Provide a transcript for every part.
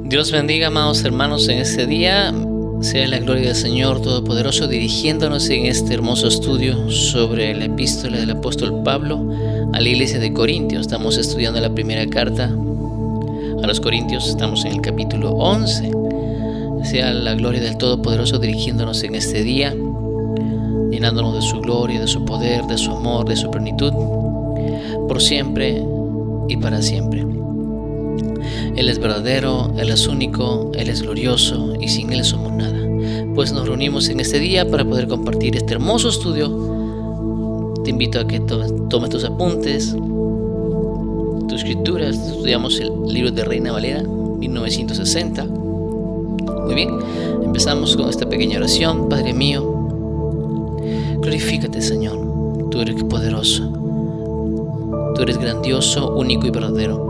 Dios bendiga, amados hermanos, en este día. Sea la gloria del Señor Todopoderoso dirigiéndonos en este hermoso estudio sobre la epístola del apóstol Pablo a la iglesia de Corintios. Estamos estudiando la primera carta a los Corintios, estamos en el capítulo 11. Sea la gloria del Todopoderoso dirigiéndonos en este día, llenándonos de su gloria, de su poder, de su amor, de su plenitud, por siempre y para siempre. Él es verdadero, Él es único, Él es glorioso y sin Él somos nada. Pues nos reunimos en este día para poder compartir este hermoso estudio. Te invito a que tomes tus apuntes, tus escrituras. Estudiamos el libro de Reina Valera 1960. Muy bien, empezamos con esta pequeña oración. Padre mío, glorifícate, Señor. Tú eres poderoso, tú eres grandioso, único y verdadero.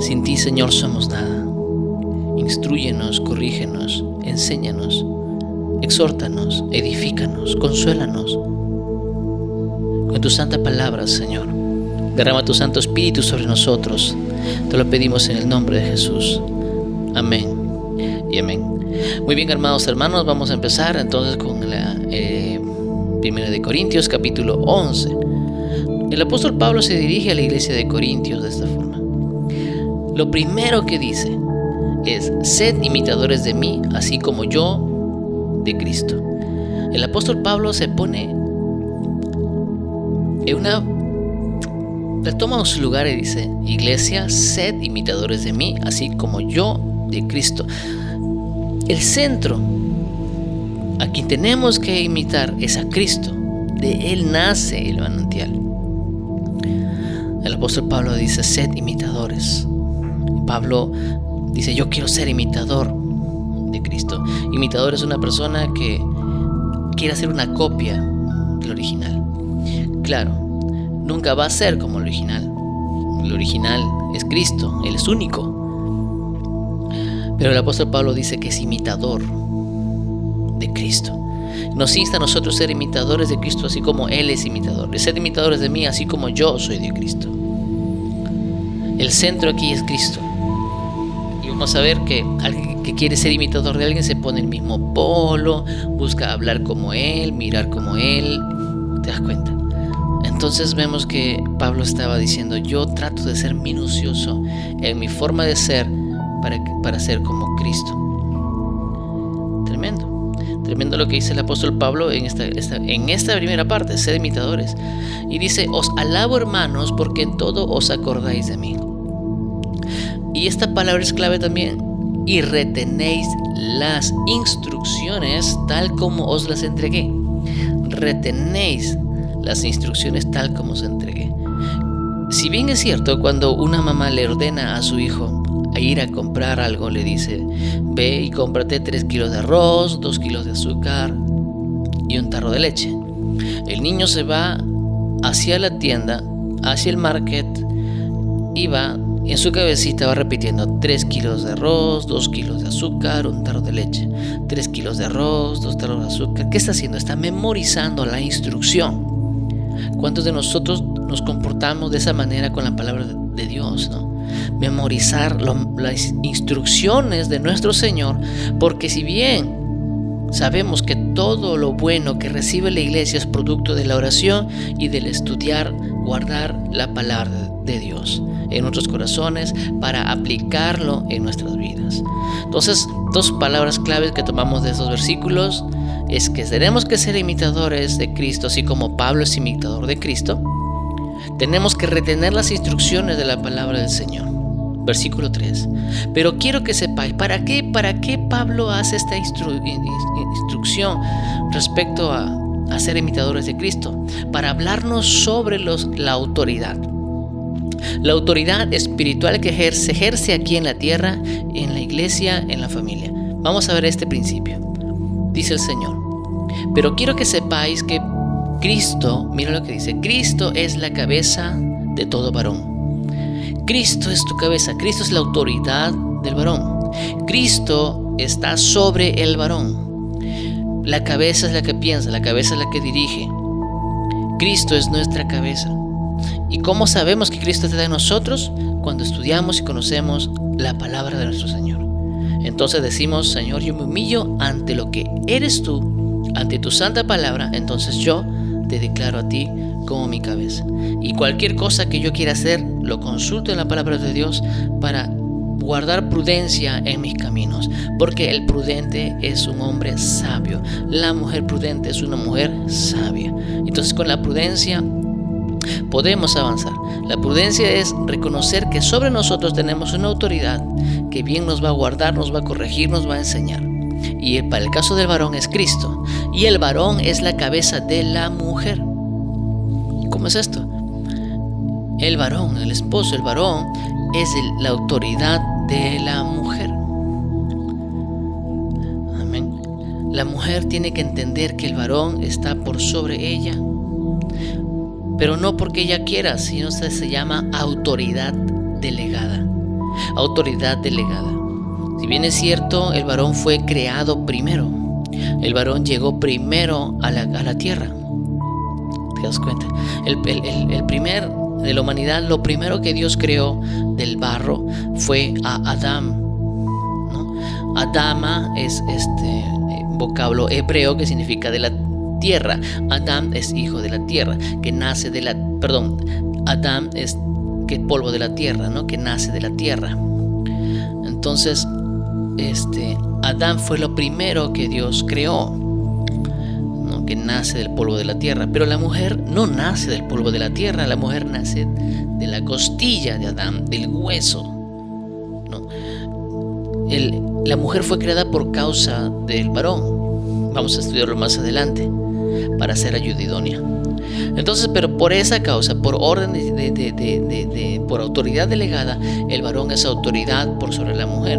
Sin ti, Señor, somos nada. Instrúyenos, corrígenos, enséñanos, exhórtanos, edifícanos, consuélanos. Con tu santa palabra, Señor, derrama tu Santo Espíritu sobre nosotros. Te lo pedimos en el nombre de Jesús. Amén y amén. Muy bien, amados hermanos, vamos a empezar entonces con la Primera de Corintios, capítulo 11. El apóstol Pablo se dirige a la iglesia de Corintios de esta forma. Lo primero que dice es: sed imitadores de mí, así como yo de Cristo. El apóstol Pablo se pone toma su lugar y dice: iglesia, sed imitadores de mí, así como yo de Cristo. El centro a quien tenemos que imitar es a Cristo. De Él nace el manantial. El apóstol Pablo dice: sed imitadores. Pablo dice: yo quiero ser imitador de Cristo. Imitador es una persona que quiere hacer una copia del original. Claro, nunca va a ser como el original. El original es Cristo, Él es único. Pero el apóstol Pablo dice que es imitador de Cristo. Nos insta a nosotros a ser imitadores de Cristo, así como Él es imitador. De ser imitadores de mí, así como yo soy de Cristo. El centro aquí es Cristo. Vamos a ver que alguien que quiere ser imitador de alguien se pone el mismo polo, busca hablar como él, mirar como él. ¿Te das cuenta? Entonces vemos que Pablo estaba diciendo: yo trato de ser minucioso en mi forma de ser para ser como Cristo. Tremendo lo que dice el apóstol Pablo en esta primera parte: sed imitadores. Y dice: os alabo, hermanos, porque en todo os acordáis de mí. Y esta palabra es clave también. Y retenéis las instrucciones tal como os las entregué. Retenéis las instrucciones tal como os entregué. Si bien es cierto, cuando una mamá le ordena a su hijo a ir a comprar algo, le dice: ve y cómprate 3 kilos de arroz, 2 kilos de azúcar y un tarro de leche. El niño se va hacia la tienda, hacia el market, y va, en su cabecita va repitiendo: 3 kilos de arroz, 2 kilos de azúcar, un tarro de leche. 3 kilos de arroz, 2 tarros de azúcar. ¿Qué está haciendo? Está memorizando la instrucción. ¿Cuántos de nosotros nos comportamos de esa manera con la palabra de Dios, no? Memorizar las instrucciones de nuestro Señor, porque si bien sabemos que todo lo bueno que recibe la iglesia es producto de la oración y del estudiar, guardar la palabra de Dios en nuestros corazones para aplicarlo en nuestras vidas. Entonces, dos palabras claves que tomamos de estos versículos es que tenemos que ser imitadores de Cristo, así como Pablo es imitador de Cristo. Tenemos que retener las instrucciones de la palabra del Señor. Versículo 3. Pero quiero que sepáis, ¿para qué Pablo hace esta instrucción respecto a ser imitadores de Cristo? Para hablarnos sobre la autoridad. La autoridad espiritual que se ejerce aquí en la tierra, en la iglesia, en la familia. Vamos a ver este principio. Dice el Señor: pero quiero que sepáis que Cristo, mira lo que dice: Cristo es la cabeza de todo varón. Cristo es tu cabeza, Cristo es la autoridad del varón. Cristo está sobre el varón. La cabeza es la que piensa, la cabeza es la que dirige. Cristo es nuestra cabeza. ¿Y cómo sabemos que Cristo está en nosotros? Cuando estudiamos y conocemos la palabra de nuestro Señor. Entonces decimos: Señor, yo me humillo ante lo que eres tú, ante tu santa palabra. Entonces yo te declaro a ti como mi cabeza. Y cualquier cosa que yo quiera hacer, lo consulto en la palabra de Dios para guardar prudencia en mis caminos, porque el prudente es un hombre sabio, la mujer prudente es una mujer sabia. Entonces con la prudencia podemos avanzar. La prudencia es reconocer que sobre nosotros tenemos una autoridad que bien nos va a guardar, nos va a corregir, nos va a enseñar. Y para el caso del varón es Cristo, y el varón es la cabeza de la mujer. ¿Cómo es esto? El varón, el esposo, el varón es la autoridad de la mujer. Amén. La mujer tiene que entender que el varón está por sobre ella, pero no porque ella quiera, sino que se llama autoridad delegada. Autoridad delegada. Si bien es cierto, el varón fue creado primero. El varón llegó primero a la tierra. ¿Te das cuenta? El primer de la humanidad, lo primero que Dios creó del barro fue a Adán, ¿no? Adama es vocablo hebreo que significa de la tierra. Adán es hijo de la tierra, que nace de la... Adán es que polvo de la tierra, ¿no? Que nace de la tierra. Entonces, Adán fue lo primero que Dios creó, ¿no? Que nace del polvo de la tierra. Pero la mujer no nace del polvo de la tierra, la mujer nace de la costilla de Adán, del hueso, ¿no? La mujer fue creada por causa del varón. Vamos a estudiarlo más adelante para ser ayuda idónea. Entonces, pero por esa causa, por orden por autoridad delegada, el varón es autoridad por sobre la mujer.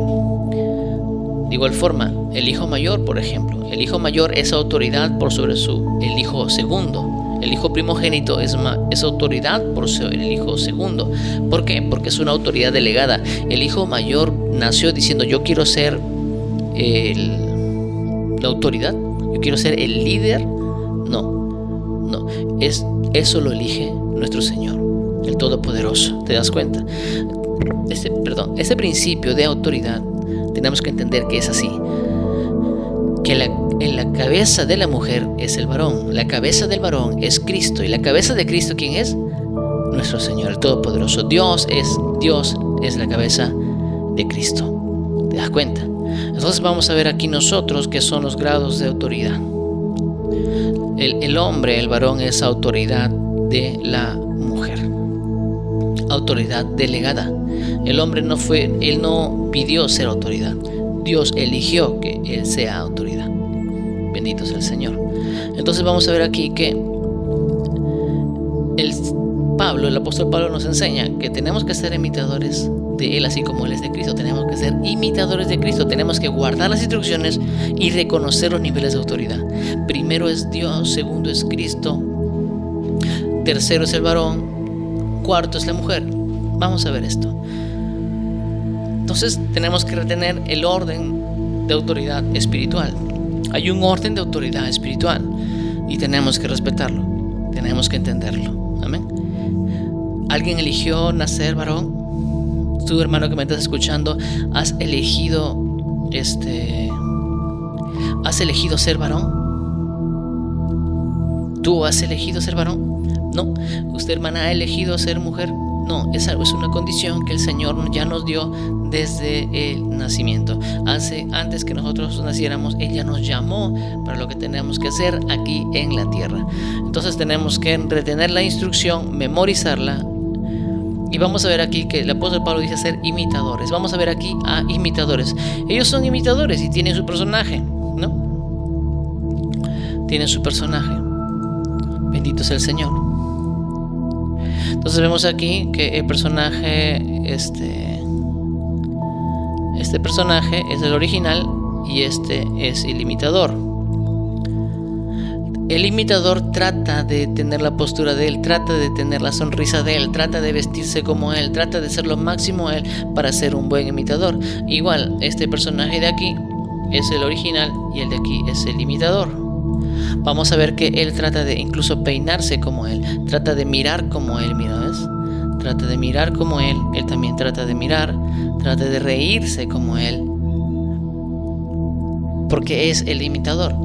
De igual forma, el hijo mayor, por ejemplo, el hijo mayor es autoridad por sobre el hijo segundo. El hijo primogénito es autoridad por sobre el hijo segundo. ¿Por qué? Porque es una autoridad delegada. El hijo mayor nació diciendo: yo quiero ser la autoridad, yo quiero ser el líder. No, eso lo elige nuestro Señor, el Todopoderoso. ¿Te das cuenta? Este principio de autoridad tenemos que entender que es así, que en la cabeza de la mujer es el varón, la cabeza del varón es Cristo, y la cabeza de Cristo, ¿quién es? Nuestro Señor, el Todopoderoso. Dios es la cabeza de Cristo. ¿Te das cuenta? Entonces vamos a ver aquí nosotros qué son los grados de autoridad. El hombre, el varón, es autoridad de la mujer, autoridad delegada. El hombre él no pidió ser autoridad. Dios eligió que él sea autoridad. Bendito sea el Señor. Entonces vamos a ver aquí que el apóstol Pablo nos enseña que tenemos que ser imitadores de él, así como él es de Cristo. Tenemos que ser imitadores de Cristo. Tenemos que guardar las instrucciones y reconocer los niveles de autoridad. Primero es Dios, segundo es Cristo, tercero es el varón, cuarto es la mujer. Vamos a ver esto. Entonces tenemos que retener el orden de autoridad espiritual. Hay un orden de autoridad espiritual y tenemos que respetarlo, tenemos que entenderlo. Amén. ¿Alguien eligió nacer varón? Tú, hermano que me estás escuchando, ¿has elegido ser varón? ¿Tú has elegido ser varón? No. ¿Usted, hermana, ha elegido ser mujer? No, esa es una condición que el Señor ya nos dio desde el nacimiento. Antes que nosotros naciéramos, Él ya nos llamó para lo que tenemos que hacer aquí en la tierra. Entonces tenemos que retener la instrucción, memorizarla. Y vamos a ver aquí que el apóstol Pablo dice ser imitadores. Vamos a ver aquí a imitadores. Ellos son imitadores y tienen su personaje, ¿no? Tienen su personaje. Bendito sea el Señor. Entonces vemos aquí que el personaje, este personaje es el original y este es el imitador. El imitador trata de tener la postura de él, trata de tener la sonrisa de él, trata de vestirse como él, trata de ser lo máximo él para ser un buen imitador. Igual, este personaje de aquí es el original y el de aquí es el imitador. vamos a ver que él trata de incluso peinarse como él, trata de mirar como él, mira, ¿ves? Trata de mirar como él también trata de mirar, trata de reírse como él, porque es el imitador,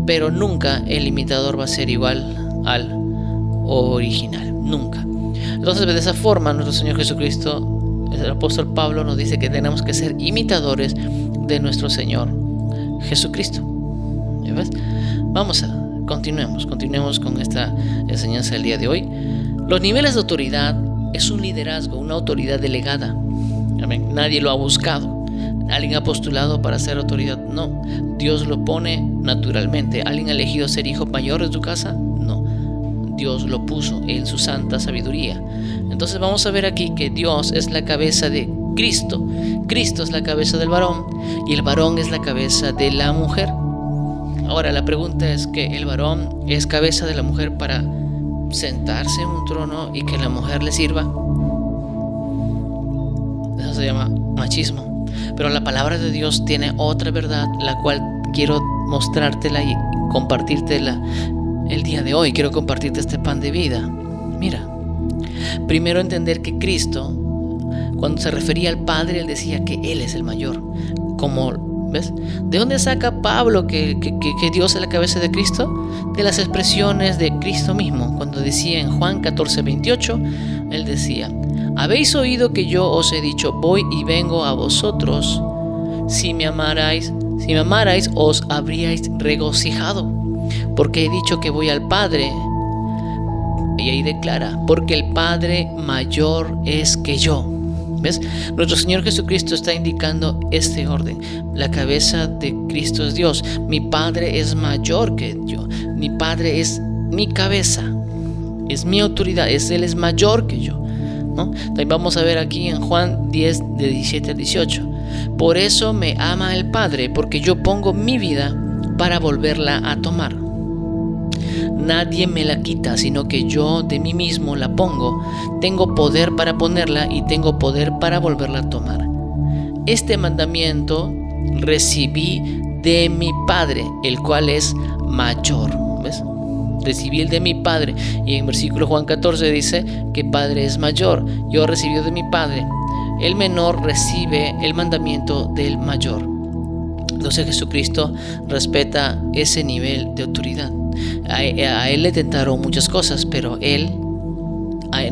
pero nunca el imitador va a ser igual al original, nunca. Entonces, de esa forma, nuestro Señor Jesucristo, el apóstol Pablo nos dice que tenemos que ser imitadores de nuestro Señor Jesucristo. ¿Ya ves? Continuemos con esta enseñanza del día de hoy. Los niveles de autoridad es un liderazgo, una autoridad delegada. Amén. Nadie lo ha buscado. ¿Alguien ha postulado para ser autoridad? No. Dios lo pone naturalmente. ¿Alguien ha elegido ser hijo mayor de tu casa? No. Dios lo puso en su santa sabiduría. Entonces vamos a ver aquí que Dios es la cabeza de Cristo. Cristo es la cabeza del varón y el varón es la cabeza de la mujer. Ahora la pregunta es que el varón es cabeza de la mujer para sentarse en un trono y que la mujer le sirva. Eso se llama machismo. Pero la palabra de Dios tiene otra verdad, la cual quiero mostrártela y compartírtela el día de hoy. Quiero compartirte este pan de vida. Mira, primero entender que Cristo, cuando se refería al Padre, él decía que Él es el mayor. Como, ¿ves? ¿De dónde saca Pablo que Dios es la cabeza de Cristo? De las expresiones de Cristo mismo. Cuando decía en Juan 14:28, él decía: habéis oído que yo os he dicho, voy y vengo a vosotros. Si me amarais, os habríais regocijado, porque he dicho que voy al Padre. Y ahí declara: porque el Padre mayor es que yo. ¿Ves? Nuestro Señor Jesucristo está indicando este orden. La cabeza de Cristo es Dios. Mi Padre es mayor que yo. Mi Padre es mi cabeza, es mi autoridad, Él es mayor que yo, ¿no? También vamos a ver aquí en Juan 10, de 17 al 18. Por eso me ama el Padre, porque yo pongo mi vida para volverla a tomar. Nadie me la quita, sino que yo de mí mismo la pongo. Tengo poder para ponerla y tengo poder para volverla a tomar. Este mandamiento recibí de mi Padre, el cual es mayor. ¿Ves? Recibí el de mi Padre. Y en versículo Juan 14 dice que Padre es mayor. Yo recibí de mi Padre. El menor recibe el mandamiento del mayor. Entonces Jesucristo respeta ese nivel de autoridad. A él le tentaron muchas cosas, pero a él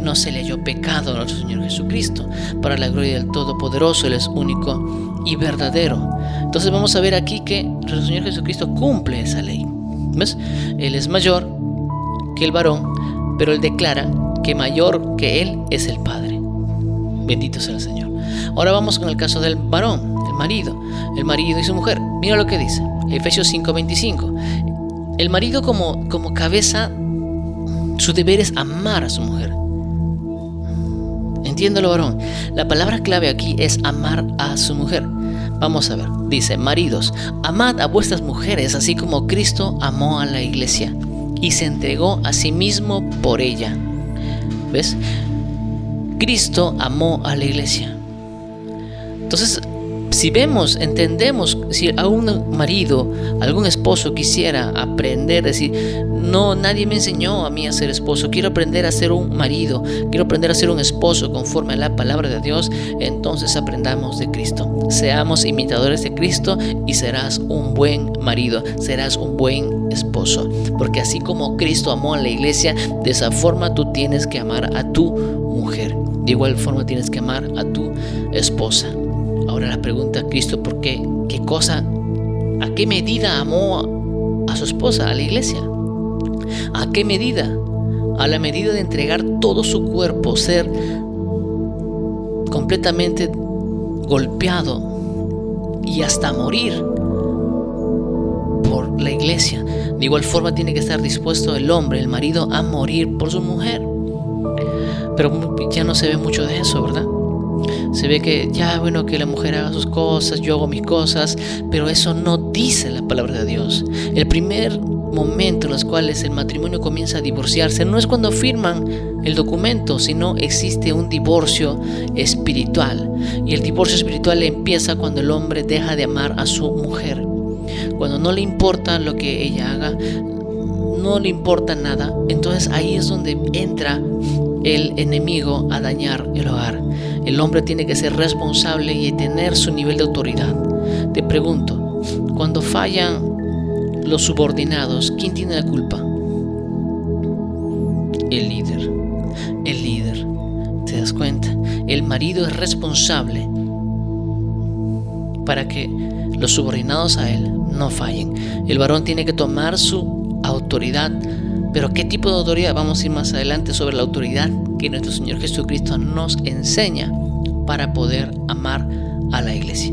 no se le halló pecado a nuestro Señor Jesucristo. Para la gloria del Todopoderoso, Él es único y verdadero. Entonces vamos a ver aquí que nuestro Señor Jesucristo cumple esa ley. ¿Ves? Él es mayor que el varón, pero Él declara que mayor que Él es el Padre. Bendito sea el Señor. Ahora vamos con el caso del varón, el marido y su mujer. Mira lo que dice Efesios 5:25. El marido como cabeza, su deber es amar a su mujer. Entiéndelo, varón. La palabra clave aquí es amar a su mujer. Vamos a ver. Dice: maridos, amad a vuestras mujeres, así como Cristo amó a la iglesia y se entregó a sí mismo por ella. ¿Ves? Cristo amó a la iglesia. Entonces, si entendemos, si a un marido, algún esposo quisiera aprender, decir: no, nadie me enseñó a mí a ser esposo, quiero aprender a ser un marido, quiero aprender a ser un esposo conforme a la palabra de Dios, entonces aprendamos de Cristo, seamos imitadores de Cristo y serás un buen marido, serás un buen esposo, porque así como Cristo amó a la iglesia, de esa forma tú tienes que amar a tu mujer, de igual forma tienes que amar a tu esposa. Ahora la pregunta: Cristo, ¿por qué? ¿Qué cosa? ¿A qué medida amó a su esposa, a la iglesia? ¿A qué medida? A la medida de entregar todo su cuerpo, ser completamente golpeado y hasta morir por la iglesia. De igual forma tiene que estar dispuesto el hombre, el marido, a morir por su mujer. Pero ya no se ve mucho de eso, ¿verdad? Se ve que que la mujer haga sus cosas, yo hago mis cosas, pero eso no dice la palabra de Dios. El primer momento en los cuales el matrimonio comienza a divorciarse no es cuando firman el documento, sino existe un divorcio espiritual. Y el divorcio espiritual empieza cuando el hombre deja de amar a su mujer, cuando no le importa lo que ella haga, no le importa nada, entonces ahí es donde entra el enemigo a dañar el hogar. El hombre tiene que ser responsable y tener su nivel de autoridad. Te pregunto, cuando fallan los subordinados, ¿quién tiene la culpa? El líder. El líder. ¿Te das cuenta? El marido es responsable para que los subordinados a él no fallen. El varón tiene que tomar su autoridad. Pero ¿qué tipo de autoridad? Vamos a ir más adelante sobre la autoridad que nuestro Señor Jesucristo nos enseña para poder amar a la iglesia.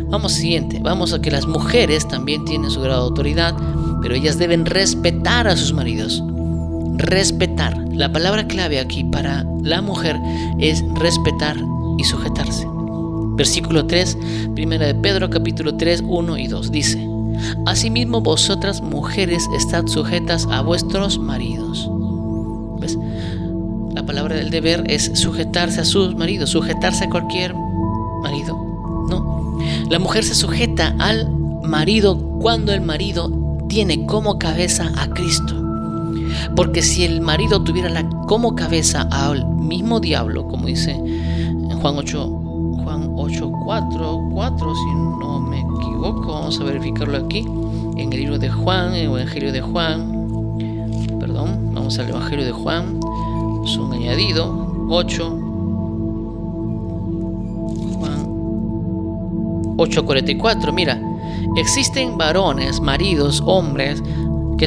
Vamos siguiente. Vamos a que las mujeres también tienen su grado de autoridad, pero ellas deben respetar a sus maridos. Respetar. La palabra clave aquí para la mujer es respetar y sujetarse. Versículo 3, primera de Pedro, capítulo 3, 1 y 2, dice: Asimismo vosotras mujeres estad sujetas a vuestros maridos. ¿Ves? La palabra del deber es sujetarse a sus maridos, sujetarse a cualquier marido. No. La mujer se sujeta al marido cuando el marido tiene como cabeza a Cristo. Porque si el marido tuviera como cabeza al mismo diablo, como dice en Juan 8, 4, si no me equivoco, vamos a verificarlo aquí, en el libro de Juan, el Evangelio de Juan, vamos al Evangelio de Juan, es un añadido, 8, Juan 8:44, mira, existen varones, maridos, hombres, que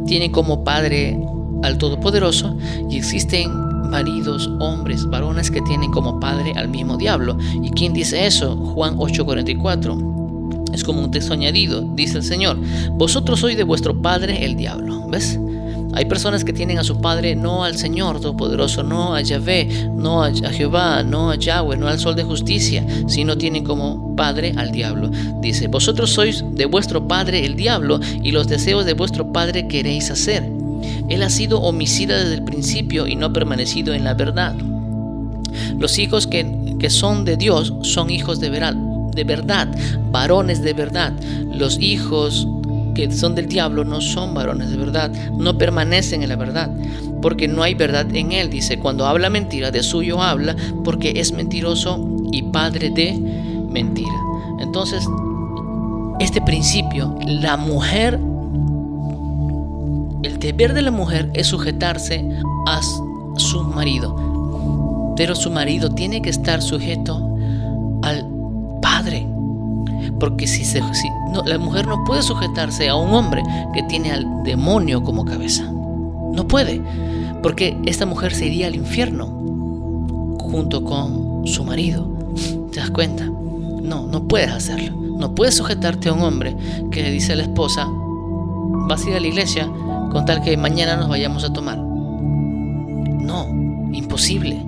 tienen como padre al Todopoderoso, y existen maridos, hombres, varones que tienen como padre al mismo diablo. ¿Y quién dice eso? Juan 8:44. Es como un texto añadido. Dice el Señor: vosotros sois de vuestro padre el diablo. ¿Ves? Hay personas que tienen a su padre no al Señor Todopoderoso, no a Yahvé, no a Jehová, no a Yahweh, no al Sol de Justicia, sino tienen como padre al diablo. Dice: vosotros sois de vuestro padre el diablo, y los deseos de vuestro padre queréis hacer. Él ha sido homicida desde el principio y no ha permanecido en la verdad. Los hijos que son de Dios son hijos de verdad, varones de verdad. Los hijos que son del diablo no son varones de verdad, no permanecen en la verdad, porque no hay verdad en él. Dice: cuando habla mentira, de suyo habla, porque es mentiroso y padre de mentira. Entonces, este principio, la mujer, el deber de la mujer es sujetarse a su marido, pero su marido tiene que estar sujeto al padre, porque la mujer no puede sujetarse a un hombre que tiene al demonio como cabeza. No puede, porque esta mujer se iría al infierno junto con su marido. ¿Te das cuenta? No puedes hacerlo. No puedes sujetarte a un hombre que le dice a la esposa: vas a ir a la iglesia con tal que mañana nos vayamos a tomar. No, imposible.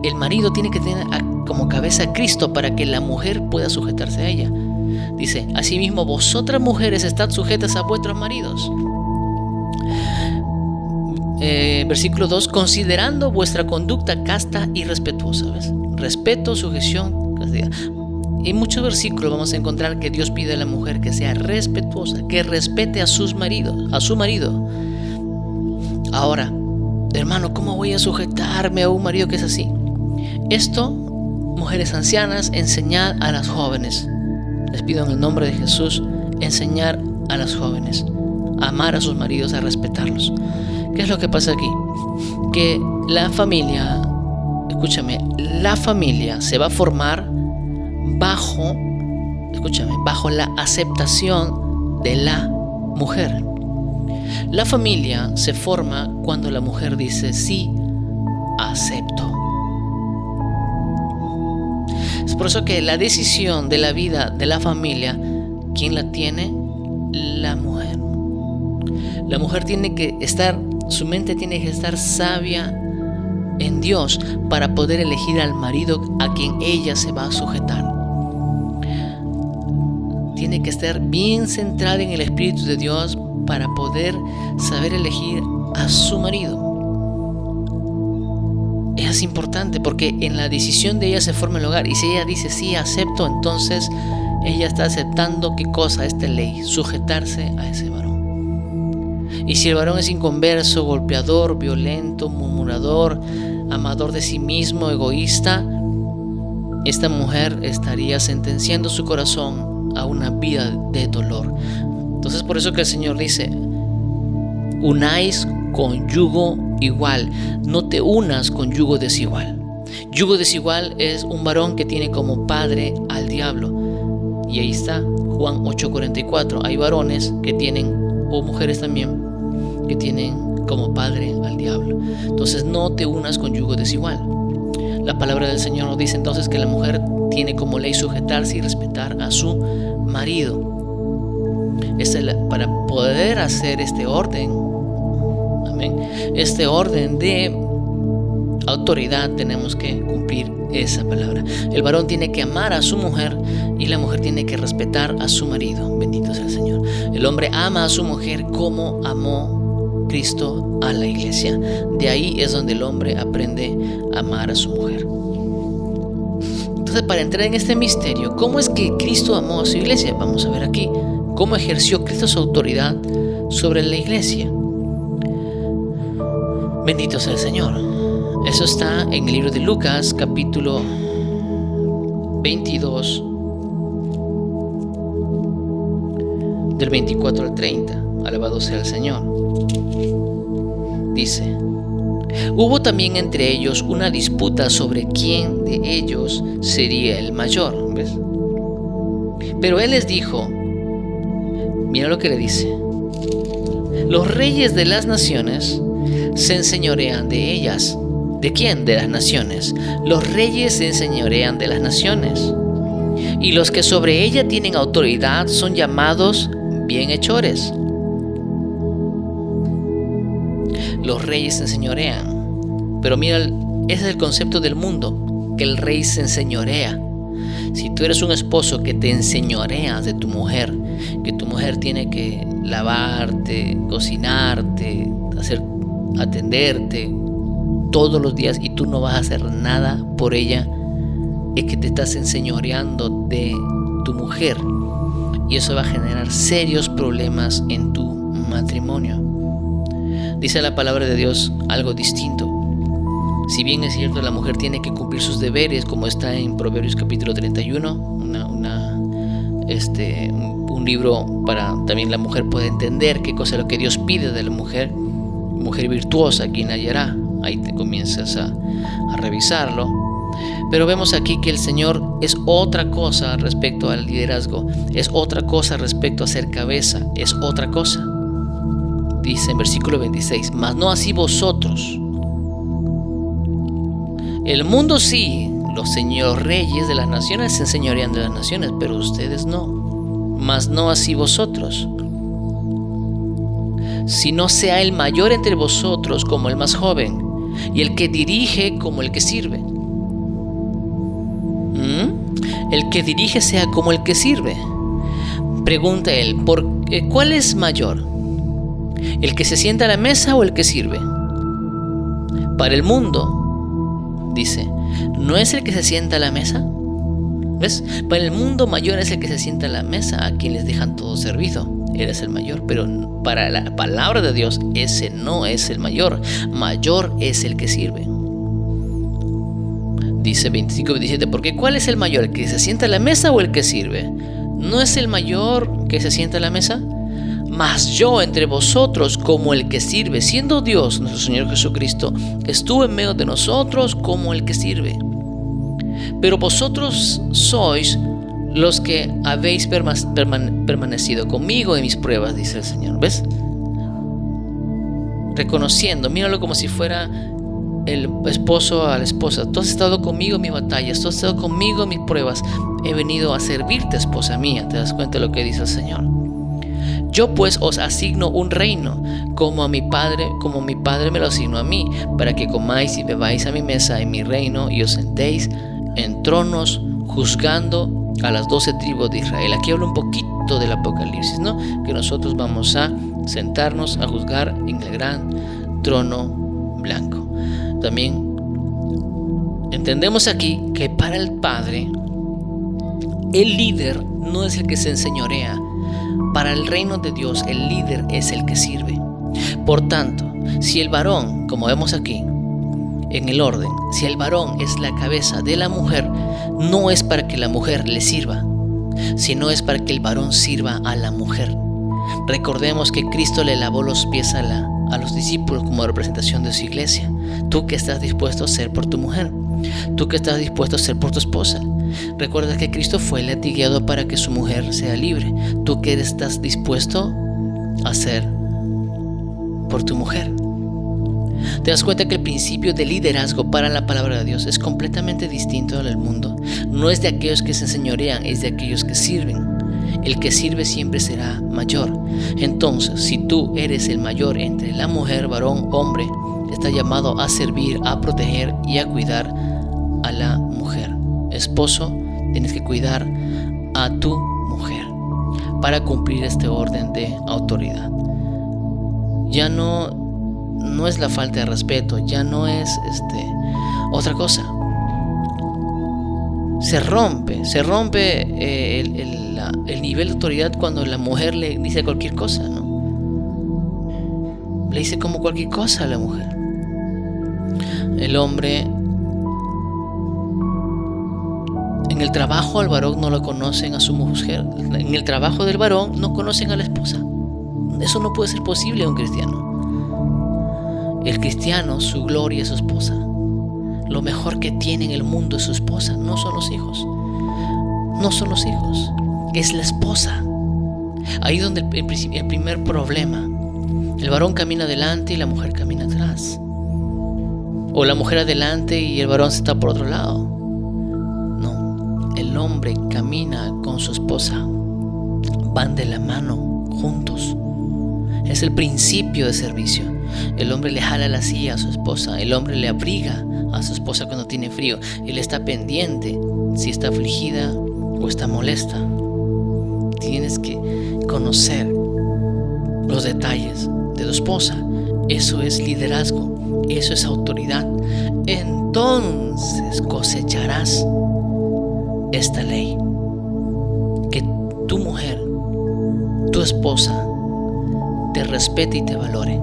El marido tiene que tener como cabeza a Cristo para que la mujer pueda sujetarse a ella. Dice: asimismo vosotras mujeres estad sujetas a vuestros maridos. Versículo 2: considerando vuestra conducta casta y respetuosa. ¿Ves? Respeto, sujeción, castidad. En muchos versículos vamos a encontrar que Dios pide a la mujer que sea respetuosa, que respete a su marido. Ahora, hermano, ¿cómo voy a sujetarme a un marido que es así? Esto, mujeres ancianas, enseñad a las jóvenes. Les pido en el nombre de Jesús, enseñar a las jóvenes a amar a sus maridos, a respetarlos. ¿Qué es lo que pasa aquí? Que la familia, escúchame, la familia se va a formar bajo la aceptación de la mujer. La familia se forma cuando la mujer dice: sí, acepto. Es por eso que la decisión de la vida de la familia, ¿quién la tiene? La mujer. La mujer tiene que estar, su mente tiene que estar sabia en Dios para poder elegir al marido a quien ella se va a sujetar. Tiene que estar bien centrada en el Espíritu de Dios para poder saber elegir a su marido. Es importante porque en la decisión de ella se forma el hogar. Y si ella dice: sí, acepto, entonces ella está aceptando ¿qué cosa? Esta ley, sujetarse a ese varón. Y si el varón es inconverso, golpeador, violento, murmurador, amador de sí mismo, egoísta, esta mujer estaría sentenciando su corazón a una vida de dolor. Entonces, por eso que el Señor dice: unáis con yugo igual, no te unas con yugo desigual. Yugo desigual es un varón que tiene como padre al diablo. Y ahí está Juan 8:44. Hay varones que tienen, o mujeres también, que tienen como padre al diablo. Entonces no te unas con yugo desigual. La palabra del Señor nos dice entonces que la mujer tiene como ley sujetarse y respetar a su marido. Para poder hacer este orden, amén, este orden de autoridad, tenemos que cumplir esa palabra. El varón tiene que amar a su mujer y la mujer tiene que respetar a su marido. Bendito sea el Señor. El hombre ama a su mujer como amó Cristo a la iglesia. De ahí es donde el hombre aprende a amar a su mujer. Entonces, para entrar en este misterio, ¿cómo es que Cristo amó a su iglesia? Vamos a ver aquí cómo ejerció Cristo su autoridad sobre la iglesia. Bendito sea el Señor. Eso está en el libro de Lucas, capítulo 22, del 24 al 30. Alabado sea el Señor. Dice: hubo también entre ellos una disputa sobre quién de ellos sería el mayor. ¿Ves? Pero él les dijo, mira lo que le dice: los reyes de las naciones se enseñorean de ellas. ¿De quién? De las naciones. Los reyes se enseñorean de las naciones. Y los que sobre ella tienen autoridad son llamados bienhechores. Los reyes se enseñorean. Pero mira, ese es el concepto del mundo, que el rey se enseñorea. Si tú eres un esposo que te enseñoreas de tu mujer, que tu mujer tiene que lavarte, cocinarte, atenderte todos los días y tú no vas a hacer nada por ella, es que te estás enseñoreando de tu mujer, y eso va a generar serios problemas en tu matrimonio. Dice la palabra de Dios algo distinto. Si bien es cierto, la mujer tiene que cumplir sus deberes, como está en Proverbios capítulo 31, un libro para también la mujer pueda entender qué cosa es lo que Dios pide de la mujer. Mujer virtuosa, ¿quién hallará? Ahí te comienzas a revisarlo. Pero vemos aquí que el Señor es otra cosa respecto al liderazgo, es otra cosa respecto a ser cabeza, es otra cosa. Dice en versículo 26, mas no así vosotros. El mundo sí, los señores reyes de las naciones se enseñorean de las naciones, pero ustedes no. Mas no así vosotros. Si no sea el mayor entre vosotros como el más joven, y el que dirige como el que sirve. El que dirige sea como el que sirve. Pregunta él, ¿cuál es mayor? ¿El que se sienta a la mesa o el que sirve? Para el mundo, dice, ¿no es el que se sienta a la mesa? ¿Ves? Para el mundo mayor es el que se sienta a la mesa, a quien les dejan todo servido. Eres el mayor, pero para la palabra de Dios ese no es el mayor. Mayor es el que sirve. Dice 25-27, porque ¿cuál es el mayor? ¿El que se sienta a la mesa o el que sirve? ¿No es el mayor que se sienta a la mesa? Mas yo entre vosotros como el que sirve, siendo Dios, nuestro Señor Jesucristo, estuvo en medio de nosotros como el que sirve. Pero vosotros sois los que habéis permanecido conmigo en mis pruebas, dice el Señor. ¿Ves? Reconociendo, míralo como si fuera el esposo a la esposa. Tú has estado conmigo en mis batallas, tú has estado conmigo en mis pruebas. He venido a servirte, esposa mía. ¿Te das cuenta de lo que dice el Señor? Yo pues os asigno un reino, como mi Padre me lo asignó a mí, para que comáis y bebáis a mi mesa en mi reino y os sentéis en tronos juzgando a las 12 tribus de Israel. Aquí habla un poquito del Apocalipsis, ¿no? Que nosotros vamos a sentarnos a juzgar en el gran trono blanco. También entendemos aquí que para el Padre, el líder no es el que se enseñorea. Para el reino de Dios, el líder es el que sirve. Por tanto, si el varón, como vemos aquí, en el orden, si el varón es la cabeza de la mujer, no es para que la mujer le sirva, sino es para que el varón sirva a la mujer. Recordemos que Cristo le lavó los pies a los discípulos como representación de su iglesia. Tú que estás dispuesto a hacer por tu mujer, tú que estás dispuesto a hacer por tu esposa. Recuerda que Cristo fue latigueado para que su mujer sea libre. Tú que estás dispuesto a hacer por tu mujer. Te das cuenta que el principio de liderazgo para la palabra de Dios es completamente distinto al del mundo. No es de aquellos que se enseñorean, es de aquellos que sirven. El que sirve siempre será mayor. Entonces, si tú eres el mayor entre la mujer, varón, hombre, está llamado a servir, a proteger y a cuidar a la mujer. Esposo, tienes que cuidar a tu mujer para cumplir este orden de autoridad. Ya no es la falta de respeto, ya no es otra cosa. Se rompe el nivel de autoridad cuando la mujer le dice cualquier cosa, ¿no? Le dice como cualquier cosa a la mujer. El hombre, en el trabajo al varón no lo conocen a su mujer, en el trabajo del varón no conocen a la esposa. Eso no puede ser posible a un cristiano. El cristiano, su gloria es su esposa. Lo mejor que tiene en el mundo es su esposa, no son los hijos. No son los hijos, es la esposa. Ahí donde el primer problema. El varón camina adelante y la mujer camina atrás. O la mujer adelante y el varón está por otro lado. No, el hombre camina con su esposa. Van de la mano, juntos. Es el principio de servicio. El hombre le jala la silla a su esposa. El hombre le abriga a su esposa cuando tiene frío. Él está pendiente si está afligida o está molesta. Tienes que conocer los detalles de tu esposa. Eso es liderazgo, eso es autoridad. Entonces cosecharás esta ley, que tu mujer, tu esposa, te respete y te valore.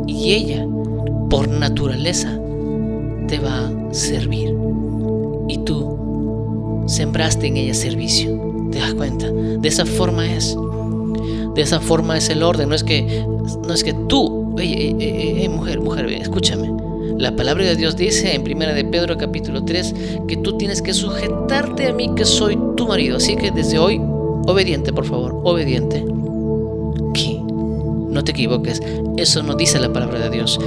Y ella, por naturaleza, te va a servir. Y tú sembraste en ella servicio. ¿Te das cuenta? De esa forma es. De esa forma es el orden. No es que tú, mujer, escúchame. La palabra de Dios dice en 1 de Pedro capítulo 3 que tú tienes que sujetarte a mí, que soy tu marido. Así que desde hoy, obediente, por favor, obediente. ¿Qué? No te equivoques, eso no dice la palabra de Dios.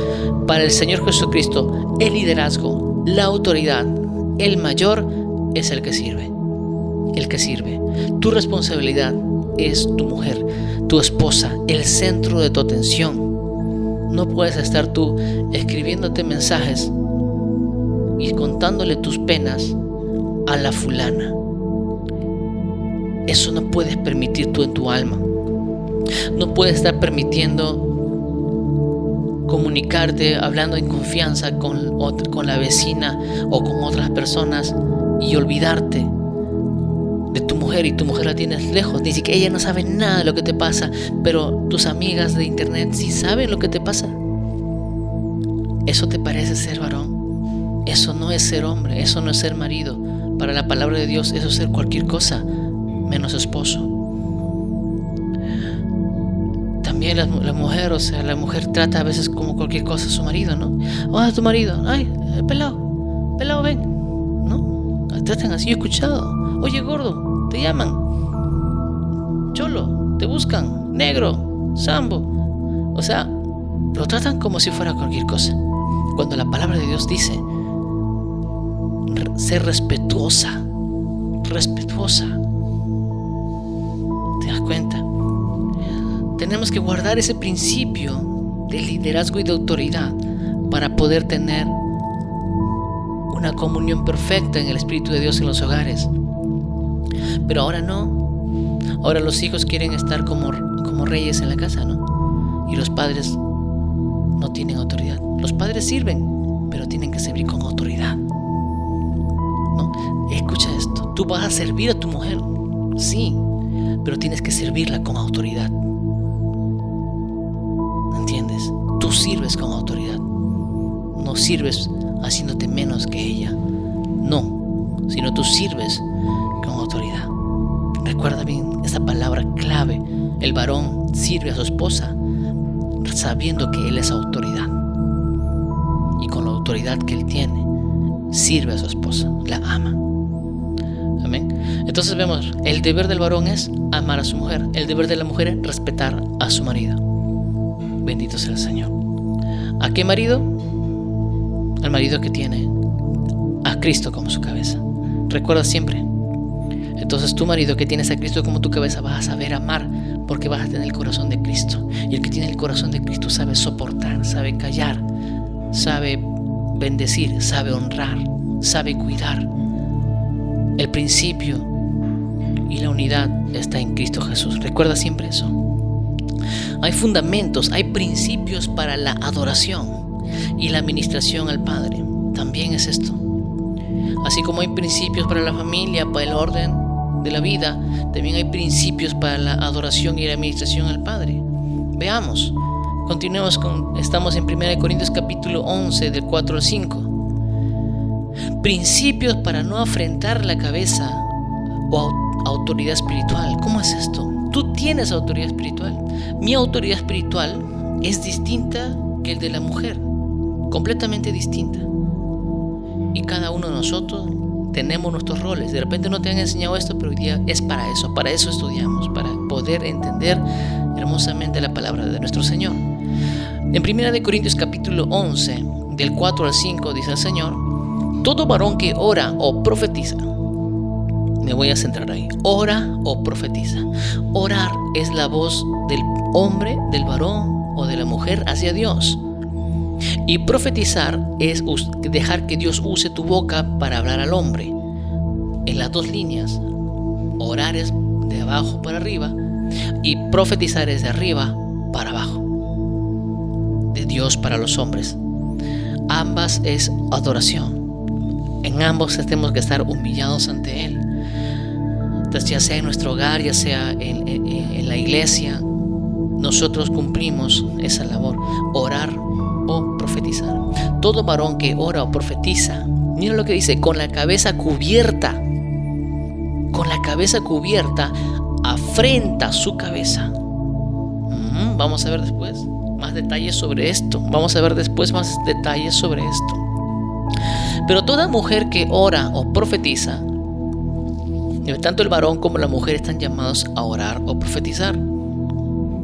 Para el Señor Jesucristo, el liderazgo, la autoridad, el mayor es el que sirve. El que sirve. Tu responsabilidad es tu mujer, tu esposa, el centro de tu atención. No puedes estar tú escribiéndote mensajes y contándole tus penas a la fulana. Eso no puedes permitir tú en tu alma. No puedes estar permitiendo comunicarte, hablando en confianza con la vecina o con otras personas y olvidarte de tu mujer, y tu mujer la tienes lejos. Ni siquiera ella no sabe nada de lo que te pasa, pero tus amigas de internet sí saben lo que te pasa. ¿Eso te parece ser varón? Eso no es ser hombre, eso no es ser marido. Para la palabra de Dios eso es ser cualquier cosa menos esposo. También la mujer, la mujer trata a veces como cualquier cosa a su marido, ¿no? Oh, tu marido, ay, pelado, ven, ¿no? Tratan así, yo he escuchado. Oye, gordo, te llaman. Cholo, te buscan. Negro, sambo. O sea, lo tratan como si fuera cualquier cosa. Cuando la palabra de Dios dice ser respetuosa. ¿Te das cuenta? Tenemos que guardar ese principio de liderazgo y de autoridad para poder tener una comunión perfecta en el Espíritu de Dios en los hogares. Pero ahora no. Ahora los hijos quieren estar como reyes en la casa, ¿no? Y los padres no tienen autoridad. Los padres sirven, pero tienen que servir con autoridad, ¿no? Escucha esto. Tú vas a servir a tu mujer, sí, pero tienes que servirla con autoridad. tú sirves con autoridad. No sirves haciéndote menos que ella. No, sino tú sirves con autoridad. Recuerda bien esta palabra clave. El varón sirve a su esposa sabiendo que él es autoridad. Y con la autoridad que él tiene, sirve a su esposa, la ama. Amén. Entonces vemos, el deber del varón es amar a su mujer. El deber de la mujer es respetar a su marido. Bendito sea el Señor. ¿A qué marido? Al marido que tiene a Cristo como su cabeza. Recuerda siempre. Entonces tu marido que tienes a Cristo como tu cabeza vas a saber amar porque vas a tener el corazón de Cristo. Y el que tiene el corazón de Cristo sabe soportar, sabe callar, sabe bendecir, sabe honrar, sabe cuidar. El principio y la unidad está en Cristo Jesús. Recuerda siempre eso. Hay fundamentos, hay principios para la adoración y la administración al Padre. También es esto. Así como hay principios para la familia, para el orden de la vida, también hay principios para la adoración y la administración al Padre. Veamos. Continuemos estamos en 1 Corintios capítulo 11 del 4 al 5. Principios para no afrentar la cabeza o autoridad espiritual. ¿Cómo es esto? Tú tienes autoridad espiritual. Mi autoridad espiritual es distinta que el de la mujer, completamente distinta. Y cada uno de nosotros tenemos nuestros roles. De repente no te han enseñado esto, pero hoy día es para eso estudiamos, para poder entender hermosamente la palabra de nuestro Señor. En 1 Corintios capítulo 11, del 4 al 5, dice el Señor: todo varón que ora o profetiza. Me voy a centrar ahí. Ora o profetiza. Orar es la voz del hombre, del varón o de la mujer hacia Dios. Y profetizar es dejar que Dios use tu boca para hablar al hombre. En las dos líneas, orar es de abajo para arriba y profetizar es de arriba para abajo. De Dios para los hombres. Ambas es adoración. En ambos tenemos que estar humillados ante Él. Entonces, ya sea en nuestro hogar, ya sea en la iglesia, nosotros cumplimos esa labor, orar o profetizar. Todo varón que ora o profetiza, mira lo que dice, con la cabeza cubierta, afrenta su cabeza. Vamos a ver después más detalles sobre esto. Pero toda mujer que ora o profetiza, tanto el varón como la mujer están llamados a orar o profetizar.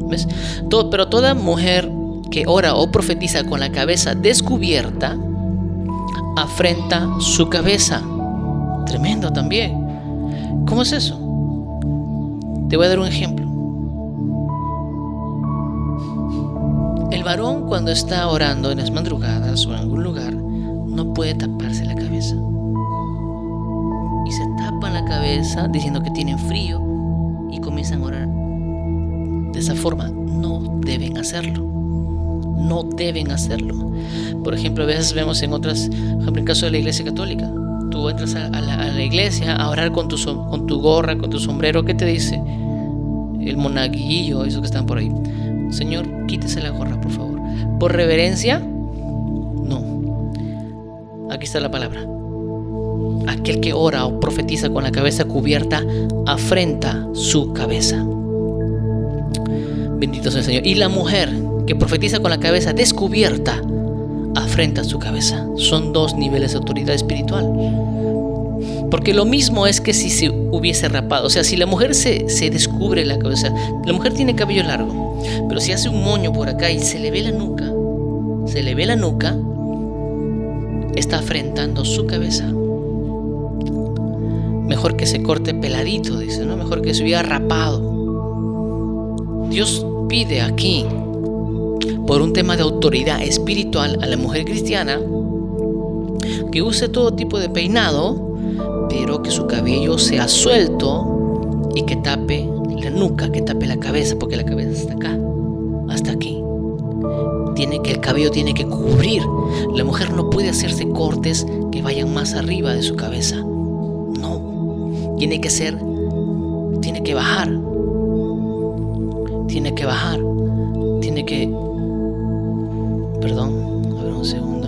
¿Ves? Pero toda mujer que ora o profetiza con la cabeza descubierta, afrenta su cabeza. Tremendo también. ¿Cómo es eso? Te voy a dar un ejemplo. El varón, cuando está orando en las madrugadas o en algún lugar, no puede taparse la cabeza. Y se tapan la cabeza diciendo que tienen frío y comienzan a orar. De esa forma, no deben hacerlo. Por ejemplo, a veces vemos en otras, por ejemplo, en el caso de la iglesia católica, tú entras a la iglesia a orar con tu gorra, con tu sombrero. ¿Qué te dice el monaguillo, esos que están por ahí? Señor, quítese la gorra, por favor. ¿Por reverencia? No. Aquí está la palabra. Aquel que ora o profetiza con la cabeza cubierta, afrenta su cabeza. Bendito sea el Señor. Y la mujer que profetiza con la cabeza descubierta, afrenta su cabeza. Son dos niveles de autoridad espiritual. Porque lo mismo es que si se hubiese rapado. O sea, si la mujer se descubre la cabeza, la mujer tiene cabello largo, pero si hace un moño por acá y se le ve la nuca, está afrentando su cabeza. Mejor que se corte peladito, dice, ¿no? Mejor que se hubiera rapado. Dios pide aquí, por un tema de autoridad espiritual, a la mujer cristiana que use todo tipo de peinado, pero que su cabello sea suelto y que tape la nuca, que tape la cabeza, porque la cabeza está acá, hasta aquí. El cabello tiene que cubrir. La mujer no puede hacerse cortes que vayan más arriba de su cabeza. No, tiene que bajar. Tiene que a ver un segundo.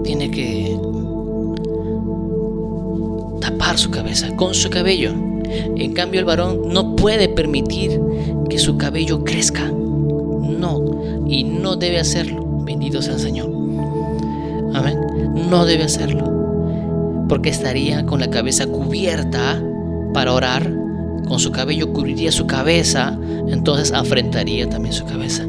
Tiene que tapar su cabeza con su cabello. En cambio, el varón no puede permitir que su cabello crezca. No, y no debe hacerlo. Bendito sea el Señor. Amén. No debe hacerlo, porque estaría con la cabeza cubierta para orar. Con su cabello cubriría su cabeza, entonces afrentaría también su cabeza.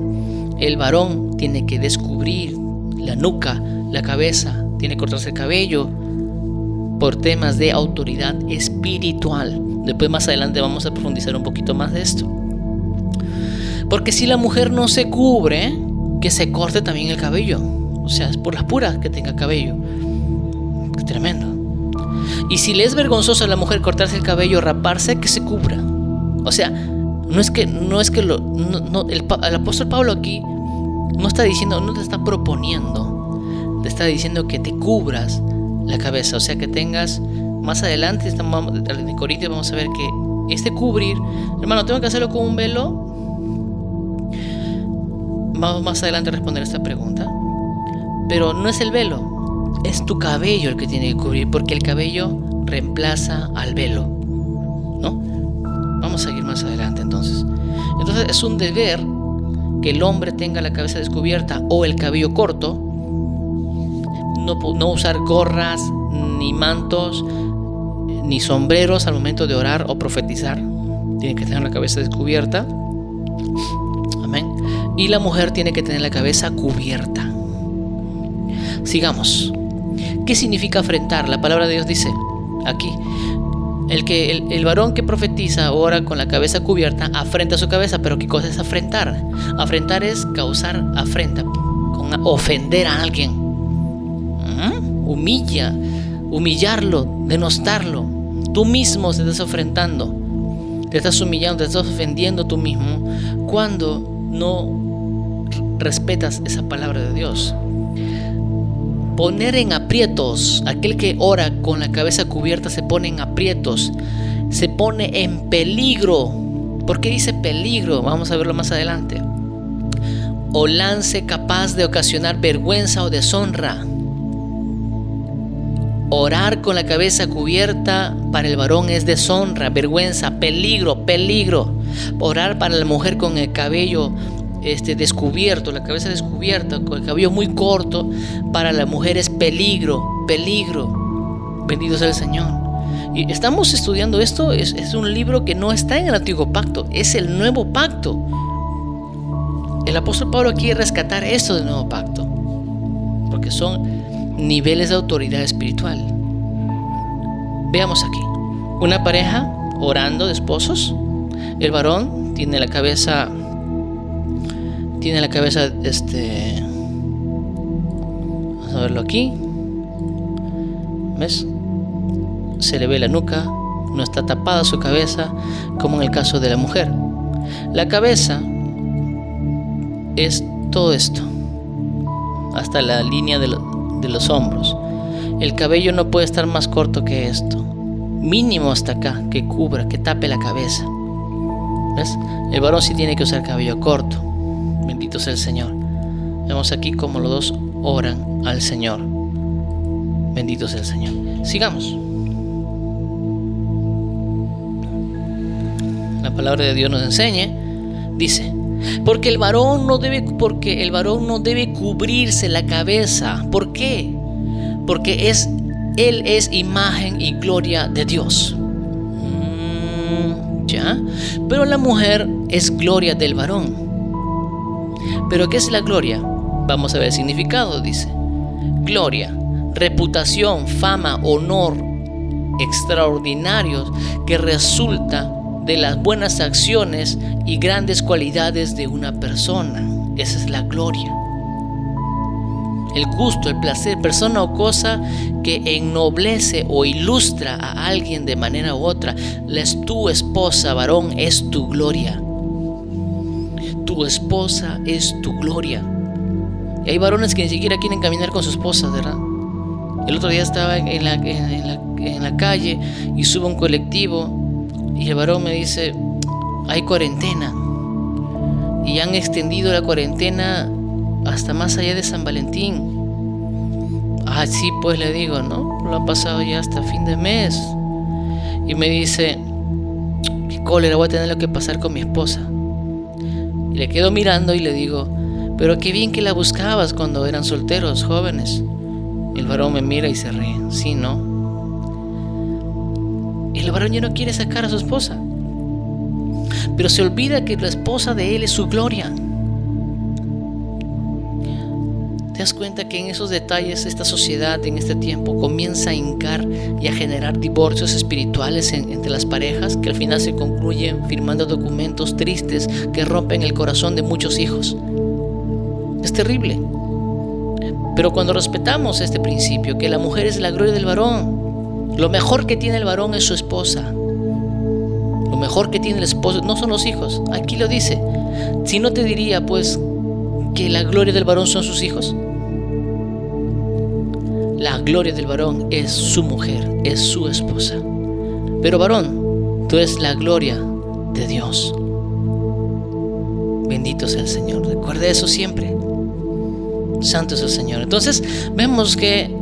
El varón tiene que descubrir la nuca, la cabeza, tiene que cortarse el cabello por temas de autoridad espiritual. Después, más adelante, vamos a profundizar un poquito más de esto. Porque si la mujer no se cubre, que se corte también el cabello. O sea, es por las puras que tenga cabello. Es tremendo. Y si le es vergonzoso a la mujer cortarse el cabello, raparse, que se cubra. O sea, el apóstol Pablo aquí no está diciendo, no te está proponiendo, te está diciendo que te cubras la cabeza. O sea, que tengas, más adelante en Corintios vamos a ver que este cubrir, hermano, tengo que hacerlo con un velo. Vamos más adelante a responder esta pregunta. Pero no es el velo, es tu cabello el que tiene que cubrir, porque el cabello reemplaza al velo, ¿no? Vamos a seguir más adelante entonces. Entonces es un deber que el hombre tenga la cabeza descubierta o el cabello corto. No usar gorras, ni mantos, ni sombreros al momento de orar o profetizar. Tiene que tener la cabeza descubierta. Amén. Y la mujer tiene que tener la cabeza cubierta. Sigamos. ¿Qué significa afrentar? La palabra de Dios dice aquí: el varón que profetiza ora con la cabeza cubierta, afrenta su cabeza. Pero ¿qué cosa es afrentar? Afrentar es causar afrenta, con ofender a alguien. Humillarlo, denostarlo. Tú mismo te estás afrentando, te estás humillando, te estás ofendiendo tú mismo cuando no respetas esa palabra de Dios. Poner en aprietos, aquel que ora con la cabeza cubierta se pone en aprietos, se pone en peligro. ¿Por qué dice peligro? Vamos a verlo más adelante. O lance capaz de ocasionar vergüenza o deshonra. Orar con la cabeza cubierta para el varón es deshonra, vergüenza, peligro. Orar para la mujer con el cabello descubierto, la cabeza descubierta, con el cabello muy corto, para la mujer es peligro. Bendito sea el Señor. Y estamos estudiando esto. Es un libro que no está en el antiguo pacto, es el nuevo pacto. El apóstol Pablo quiere rescatar esto del nuevo pacto, porque son niveles de autoridad espiritual. Veamos aquí una pareja orando de esposos. El varón tiene la cabeza vamos a verlo aquí. ¿Ves? Se le ve la nuca, no está tapada su cabeza, como en el caso de la mujer. La cabeza es todo esto, hasta la línea de los hombros. El cabello no puede estar más corto que esto, mínimo hasta acá, que cubra, que tape la cabeza. ¿Ves? El varón sí tiene que usar cabello corto. Bendito sea el Señor. Vemos aquí cómo los dos oran al Señor. Bendito sea el Señor. Sigamos. La palabra de Dios nos enseña, dice: porque el varón no debe cubrirse la cabeza. ¿Por qué? Porque él es imagen y gloria de Dios. ¿Ya? Pero la mujer es gloria del varón. ¿Pero qué es la gloria? Vamos a ver el significado. Dice: gloria, reputación, fama, honor extraordinarios que resulta de las buenas acciones y grandes cualidades de una persona. Esa es la gloria. El gusto, el placer, persona o cosa que ennoblece o ilustra a alguien de manera u otra. Tu esposa, varón, es tu gloria. Tu esposa es tu gloria. Y hay varones que ni siquiera quieren caminar con su esposa, ¿verdad? El otro día estaba en la calle y sube un colectivo y el varón me dice: hay cuarentena. y han extendido la cuarentena hasta más allá de San Valentín. Ah, sí, pues le digo, ¿no? Lo han pasado ya hasta fin de mes. Y me dice, qué cólera, voy a tener que pasar con mi esposa. Y le quedo mirando y le digo, pero qué bien que la buscabas cuando eran solteros, jóvenes. El varón me mira y se ríe. Sí, ¿no? El varón ya no quiere sacar a su esposa, pero se olvida que la esposa de él es su gloria. ¿Te das cuenta que en esos detalles esta sociedad en este tiempo comienza a hincar y a generar divorcios espirituales entre las parejas, que al final se concluyen firmando documentos tristes que rompen el corazón de muchos hijos? Es terrible. Pero cuando respetamos este principio, que la mujer es la gloria del varón, lo mejor que tiene el varón es su esposa. Lo mejor que tiene el esposo no son los hijos. Aquí lo dice. Si no, te diría pues que la gloria del varón son sus hijos. La gloria del varón es su mujer, es su esposa. Pero varón, tú eres la gloria de Dios. Bendito sea el Señor. Recuerda eso siempre. Santo es el Señor. Entonces vemos que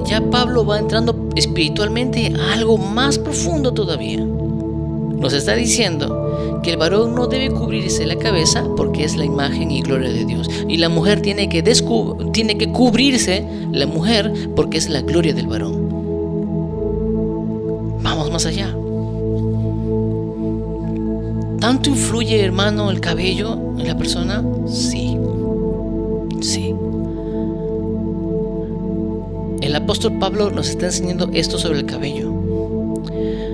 ya Pablo va entrando espiritualmente a algo más profundo todavía. Nos está diciendo que el varón no debe cubrirse la cabeza porque es la imagen y gloria de Dios. Y la mujer tiene que cubrirse la mujer porque es la gloria del varón. Vamos más allá. ¿Tanto influye, hermano, el cabello en la persona? Sí. Sí. El apóstol Pablo nos está enseñando esto sobre el cabello.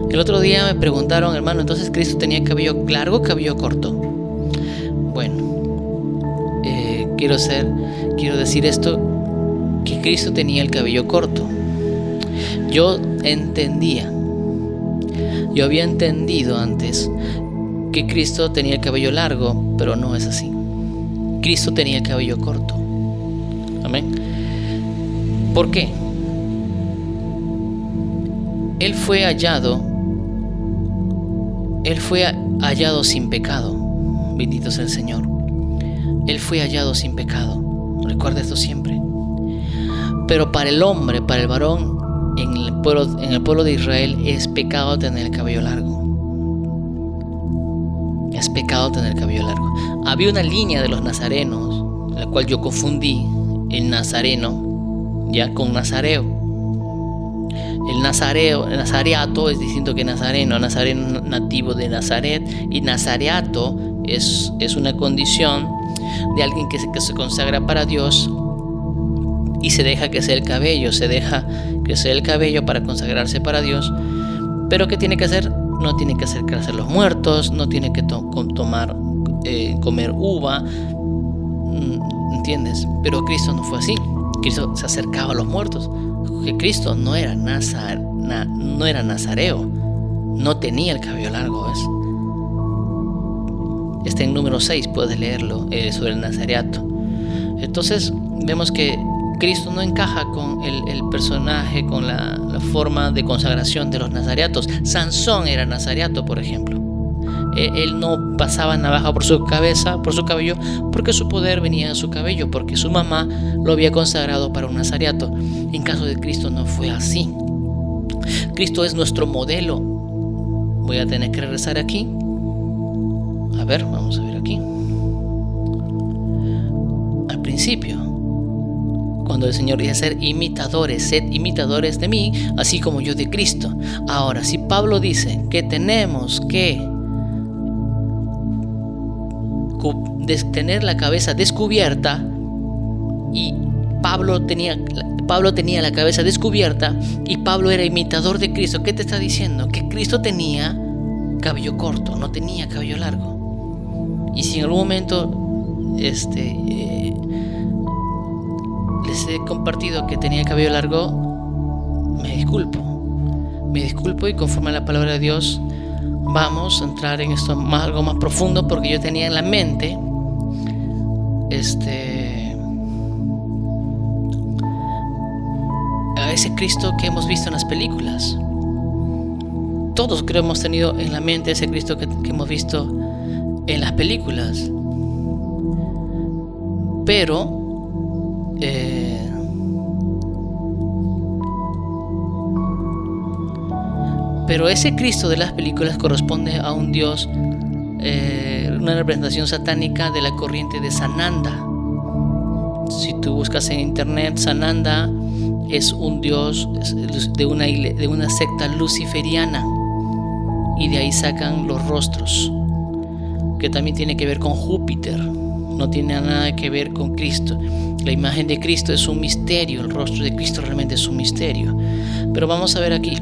El otro día me preguntaron, hermano, ¿entonces Cristo tenía cabello largo o cabello corto? Bueno, quiero decir esto, que Cristo tenía el cabello corto. Yo había entendido antes que Cristo tenía el cabello largo, pero no es así. Cristo tenía el cabello corto. Amén. ¿Por qué? Él fue hallado sin pecado. Bendito sea el Señor. Él fue hallado sin pecado. Recuerda esto siempre. Pero para el hombre, para el varón, en el pueblo de Israel es pecado tener el cabello largo. Es pecado tener el cabello largo. Había una línea de los nazarenos, la cual yo confundí el nazareno ya con nazareo. El nazareato es distinto que nazareno. Nazareno nativo de Nazaret, y nazareato es una condición de alguien que se consagra para Dios y se deja crecer el cabello, para consagrarse para Dios. Pero ¿qué tiene que hacer? No tiene que hacer crecer los muertos, no tiene que comer uva, ¿entiendes? Pero Cristo no fue así. Cristo se acercaba a los muertos, porque Cristo no era nazareo, no tenía el cabello largo, ¿ves? Está en número 6, puedes leerlo, sobre el nazareato. Entonces vemos que Cristo no encaja con el personaje, con la forma de consagración de los nazareatos. Sansón era nazareato, por ejemplo. Él no pasaba navaja por su cabeza, por su cabello, porque su poder venía de su cabello, porque su mamá lo había consagrado para un nazareato. En caso de Cristo no fue así. Cristo es nuestro modelo. Voy a tener que regresar aquí. A ver, vamos a ver aquí. Al principio, cuando el Señor dice sed imitadores de mí, así como yo de Cristo. Ahora, si Pablo dice que tenemos que tener la cabeza descubierta, y Pablo tenía la cabeza descubierta, y Pablo era imitador de Cristo, ¿qué te está diciendo? Que Cristo tenía cabello corto, no tenía cabello largo. Y si en algún momento les he compartido que tenía el cabello largo, me disculpo, y conforme a la palabra de Dios vamos a entrar en esto algo más profundo, porque yo tenía en la mente a ese Cristo que hemos visto en las películas. todos creo hemos tenido en la mente ese Cristo que hemos visto en las películas. Pero ese Cristo de las películas corresponde a un Dios, una representación satánica de la corriente de Sananda. Si tú buscas en internet, Sananda es un dios de una secta luciferiana, y de ahí sacan los rostros, que también tiene que ver con Júpiter, no tiene nada que ver con Cristo. La imagen de Cristo es un misterio, el rostro de Cristo realmente es un misterio. Pero vamos a ver aquí.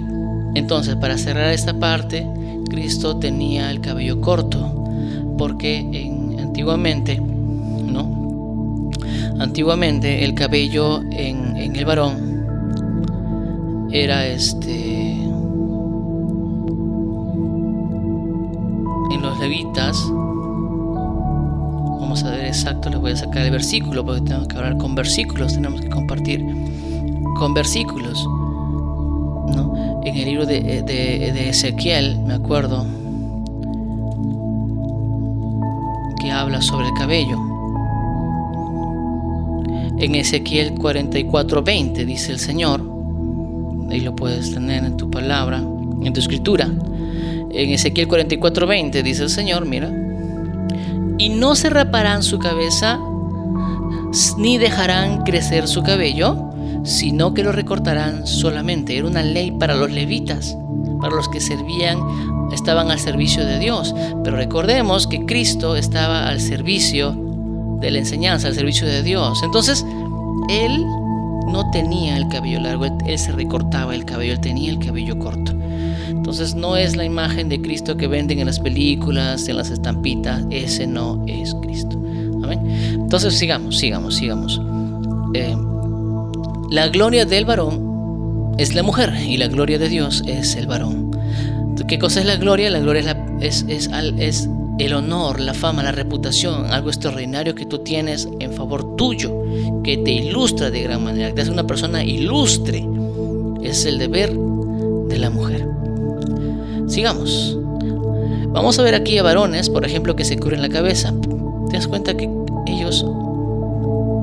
Entonces, para cerrar esta parte, Cristo tenía el cabello corto, porque antiguamente el cabello en el varón era en los levitas. Vamos a ver exacto, les voy a sacar el versículo porque tenemos que hablar con versículos, tenemos que compartir con versículos, ¿no? En el libro de Ezequiel, me acuerdo que habla sobre el cabello. En Ezequiel 44:20 dice el Señor, ahí lo puedes tener en tu palabra, en tu escritura. En Ezequiel 44:20 dice el Señor, mira: y no se raparán su cabeza, ni dejarán crecer su cabello, sino que lo recortarán solamente. Era una ley para los levitas, para los que estaban al servicio de Dios. Pero recordemos que Cristo estaba al servicio de la enseñanza, al servicio de Dios. Entonces, Él no tenía el cabello largo, él se recortaba el cabello, él tenía el cabello corto. Entonces no es la imagen de Cristo que venden en las películas, en las estampitas. Ese no es Cristo. ¿Amén? Entonces sigamos. La gloria del varón es la mujer y la gloria de Dios es el varón. ¿Qué cosa es la gloria? La gloria es el honor, la fama, la reputación, algo extraordinario que tú tienes en favor tuyo, que te ilustra de gran manera, que te hace una persona ilustre. Es el deber de la mujer. Sigamos. Vamos a ver aquí a varones, por ejemplo, que se cubren la cabeza. ¿Te das cuenta que ellos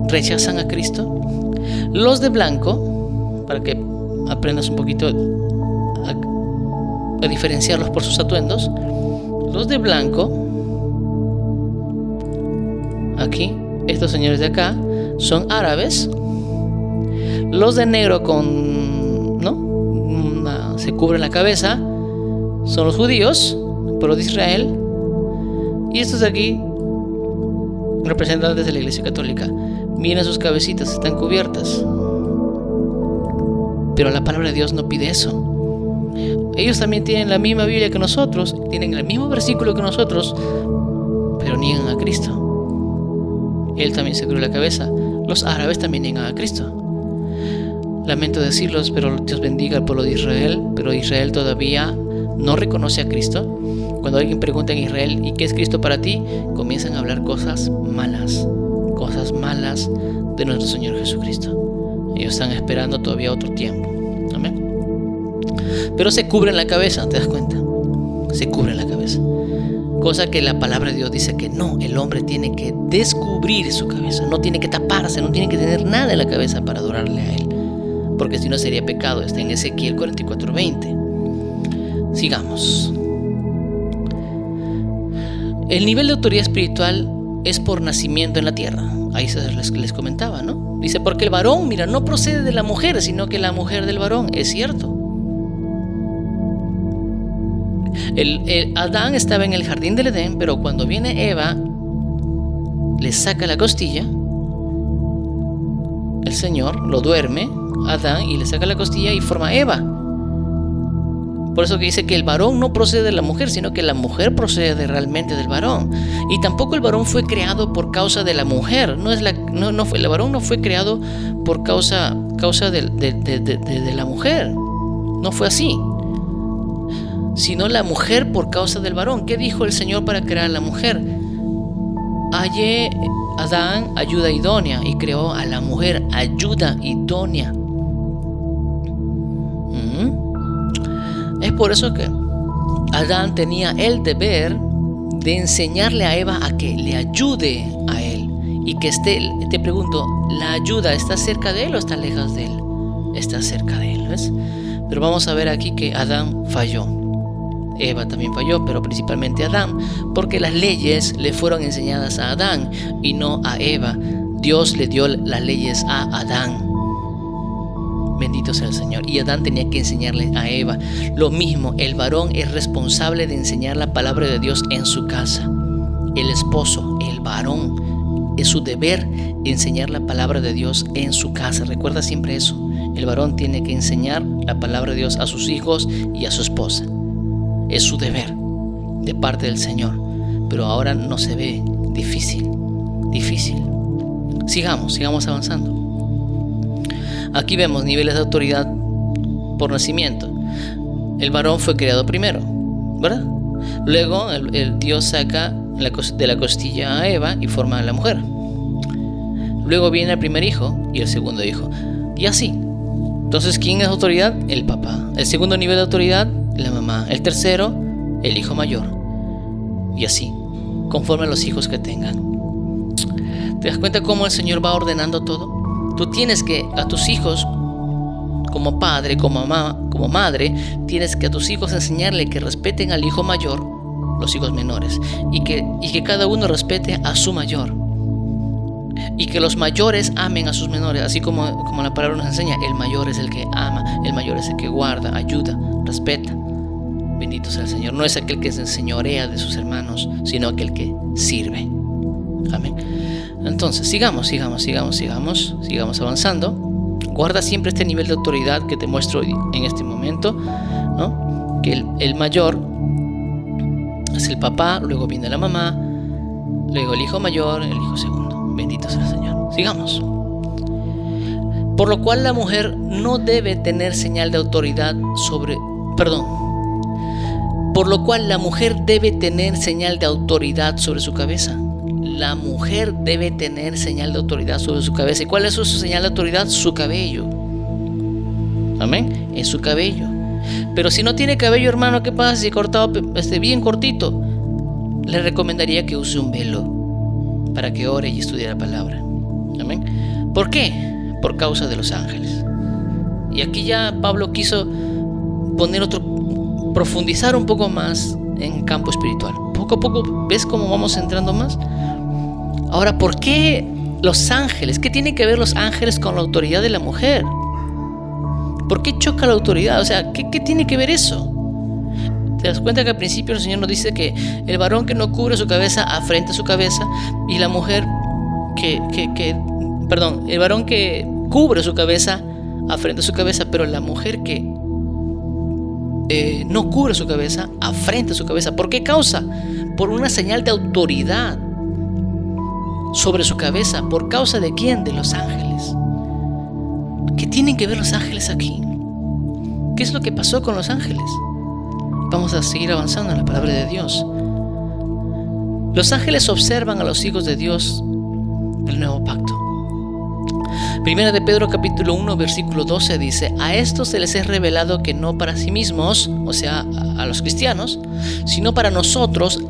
rechazan a Cristo? Los de blanco, para que aprendas un poquito a diferenciarlos por sus atuendos. Los de blanco, aquí, estos señores de acá, son árabes. Los de negro se cubren la cabeza, son los judíos, pueblo de Israel. Y estos de aquí, representantes de la Iglesia Católica. Miren sus cabecitas, están cubiertas. Pero la palabra de Dios no pide eso. Ellos también tienen la misma Biblia que nosotros, tienen el mismo versículo que nosotros, pero niegan a Cristo. Él también se cubre la cabeza. Los árabes también niegan a Cristo. Lamento decirlos, pero Dios bendiga al pueblo de Israel, pero Israel todavía no reconoce a Cristo. Cuando alguien pregunta en Israel, ¿y qué es Cristo para ti?, comienzan a hablar cosas malas de nuestro Señor Jesucristo. Ellos están esperando todavía otro tiempo. Amén. Pero se cubren la cabeza, ¿te das cuenta? Se cubren la cabeza. Cosa que la palabra de Dios dice que no, el hombre tiene que descubrir su cabeza, no tiene que taparse, no tiene que tener nada en la cabeza para adorarle a Él, porque si no sería pecado. Está en Ezequiel 44:20. Sigamos. El nivel de autoridad espiritual es por nacimiento en la tierra. Ahí les comentaba, ¿no? Dice, porque el varón, mira, no procede de la mujer, sino que la mujer del varón. Es cierto. Adán estaba en el jardín del Edén, pero cuando viene Eva, le saca la costilla. El Señor lo duerme a Adán y le saca la costilla y forma a Eva. Por eso que dice que el varón no procede de la mujer, sino que la mujer procede realmente del varón. Y tampoco el varón fue creado por causa de la mujer. El varón no fue creado por causa de la mujer. No fue así. Sino la mujer por causa del varón. ¿Qué dijo el Señor para crear a la mujer? Hallé Adán ayuda idónea, y creó a la mujer ayuda idónea. Es por eso que Adán tenía el deber de enseñarle a Eva a que le ayude a él. Y que te pregunto, ¿la ayuda está cerca de él o está lejos de él? Está cerca de él, ¿ves? Pero vamos a ver aquí que Adán falló. Eva también falló, pero principalmente Adán, porque las leyes le fueron enseñadas a Adán y no a Eva. Dios le dio las leyes a Adán. Bendito sea el Señor. Y Adán tenía que enseñarle a Eva. Lo mismo, el varón es responsable de enseñar la palabra de Dios en su casa. El esposo, el varón, es su deber enseñar la palabra de Dios en su casa. Recuerda siempre eso. El varón tiene que enseñar la palabra de Dios a sus hijos y a su esposa. Es su deber de parte del Señor. Pero ahora no se ve difícil. Sigamos avanzando. Aquí vemos niveles de autoridad por nacimiento. El varón fue creado primero, ¿verdad? Luego el Dios saca de la costilla a Eva y forma a la mujer. Luego viene el primer hijo y el segundo hijo. Y así. Entonces, ¿quién es autoridad? El papá. El segundo nivel de autoridad, la mamá. El tercero, el hijo mayor. Y así, conforme a los hijos que tengan. ¿Te das cuenta cómo el Señor va ordenando todo? Tú tienes que a tus hijos, como padre, como mamá, como madre, tienes que a tus hijos enseñarle que respeten al hijo mayor, los hijos menores, y que cada uno respete a su mayor. Y que los mayores amen a sus menores, así como la palabra nos enseña. El mayor es el que ama, el mayor es el que guarda, ayuda, respeta. Bendito sea el Señor. No es aquel que se enseñorea de sus hermanos, sino aquel que sirve. Amén. Entonces, sigamos avanzando. Guarda siempre este nivel de autoridad que te muestro en este momento, ¿no? Que el mayor es el papá, luego viene la mamá, luego el hijo mayor, el hijo segundo. Bendito sea el Señor. Sigamos. Por lo cual la mujer no debe tener señal de autoridad Por lo cual la mujer debe tener señal de autoridad sobre su cabeza. La mujer debe tener señal de autoridad sobre su cabeza. ¿Y cuál es su señal de autoridad? Su cabello. Amén. Es su cabello. Pero si no tiene cabello, hermano, ¿qué pasa si cortado bien cortito? Le recomendaría que use un velo para que ore y estudie la palabra. Amén. ¿Por qué? Por causa de los ángeles. Y aquí ya Pablo quiso profundizar un poco más en el campo espiritual. Poco a poco, ¿ves cómo vamos entrando más? Ahora, ¿por qué los ángeles? ¿Qué tienen que ver los ángeles con la autoridad de la mujer? ¿Por qué choca la autoridad? O sea, ¿qué tiene que ver eso? ¿Te das cuenta que al principio el Señor nos dice que el varón que no cubre su cabeza afrenta su cabeza, y la mujer el varón que cubre su cabeza afrenta su cabeza, pero la mujer que no cubre su cabeza afrenta su cabeza? ¿Por qué causa? Por una señal de autoridad sobre su cabeza. ¿Por causa de quién? De los ángeles. ¿Qué tienen que ver los ángeles aquí? ¿Qué es lo que pasó con los ángeles? Vamos a seguir avanzando en la palabra de Dios. Los ángeles observan a los hijos de Dios del nuevo pacto. Primera de Pedro capítulo 1 versículo 12 dice: a estos se les es revelado que no para sí mismos, o sea, a los cristianos, sino para nosotros,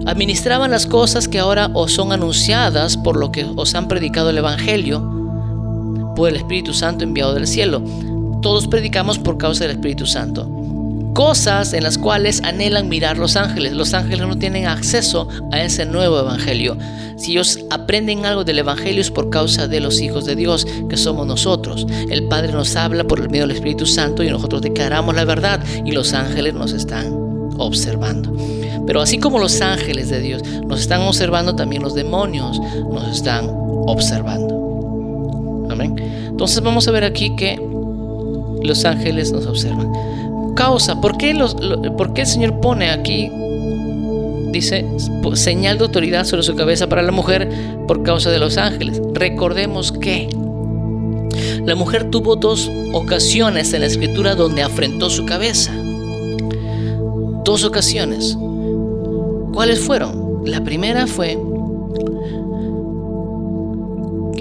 administraban las cosas que ahora os son anunciadas por lo que os han predicado el Evangelio por el Espíritu Santo enviado del cielo. Todos predicamos por causa del Espíritu Santo. Cosas en las cuales anhelan mirar los ángeles. Los ángeles no tienen acceso a ese nuevo Evangelio. Si ellos aprenden algo del Evangelio es por causa de los hijos de Dios, que somos nosotros. El Padre nos habla por el medio del Espíritu Santo y nosotros declaramos la verdad, y los ángeles nos están observando. Pero así como los ángeles de Dios nos están observando, también los demonios nos están observando. Amén. Entonces vamos a ver aquí que los ángeles nos observan. Causa, ¿por qué el Señor pone aquí? Dice, señal de autoridad sobre su cabeza para la mujer por causa de los ángeles. Recordemos que la mujer tuvo 2 ocasiones en la Escritura donde afrentó su cabeza. 2 ocasiones. ¿Cuáles fueron? La primera fue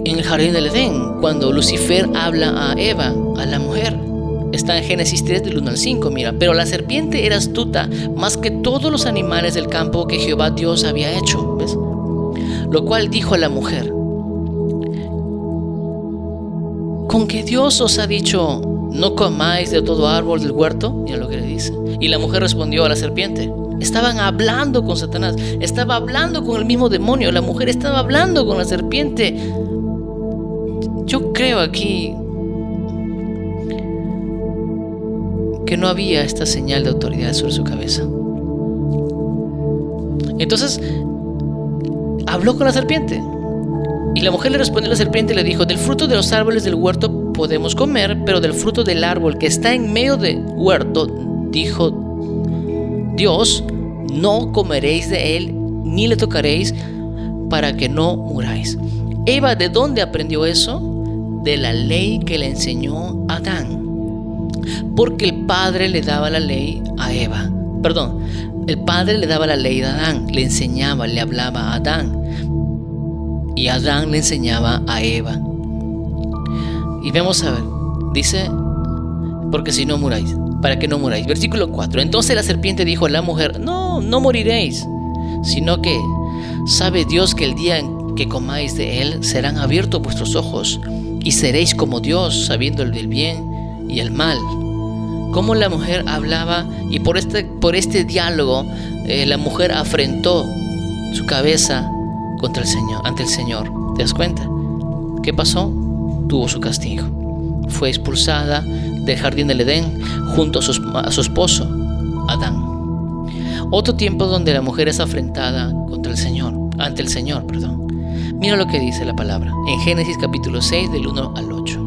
en el jardín del Edén, cuando Lucifer habla a Eva, a la mujer. Está en Génesis 3 del 1 al 5, mira. Pero la serpiente era astuta más que todos los animales del campo que Jehová Dios había hecho. ¿Ves? Lo cual dijo a la mujer: ¿con que Dios os ha dicho, no comáis de todo árbol del huerto? Mira lo que le dice. Y la mujer respondió a la serpiente. Estaban hablando con Satanás, estaba hablando con el mismo demonio. La mujer estaba hablando con la serpiente. Yo creo aquí que no había esta señal de autoridad sobre su cabeza. Entonces habló con la serpiente. Y la mujer le respondió a la serpiente y le dijo: del fruto de los árboles del huerto podemos comer, pero del fruto del árbol que está en medio del huerto, dijo Dios, no comeréis de él, ni le tocaréis, para que no muráis. Eva, ¿de dónde aprendió eso? De la ley que le enseñó Adán. Porque el padre le daba la ley a Eva. Perdón, el padre le daba la ley a Adán, le enseñaba, le hablaba a Adán. Y Adán le enseñaba a Eva. Y vamos a ver, dice, porque si no muráis, para que no muráis. Versículo 4. Entonces la serpiente dijo a la mujer: no moriréis, sino que sabe Dios que el día en que comáis de él serán abiertos vuestros ojos y seréis como Dios, sabiendo el bien y el mal. Como la mujer hablaba, y por este diálogo la mujer afrentó su cabeza contra el Señor, ante el Señor. ¿Te das cuenta? ¿Qué pasó? Tuvo su castigo. Fue expulsada del jardín del Edén junto a su esposo Adán. Otro tiempo donde la mujer es afrentada ante el Señor. Mira lo que dice la palabra en Génesis capítulo 6 del 1 al 8.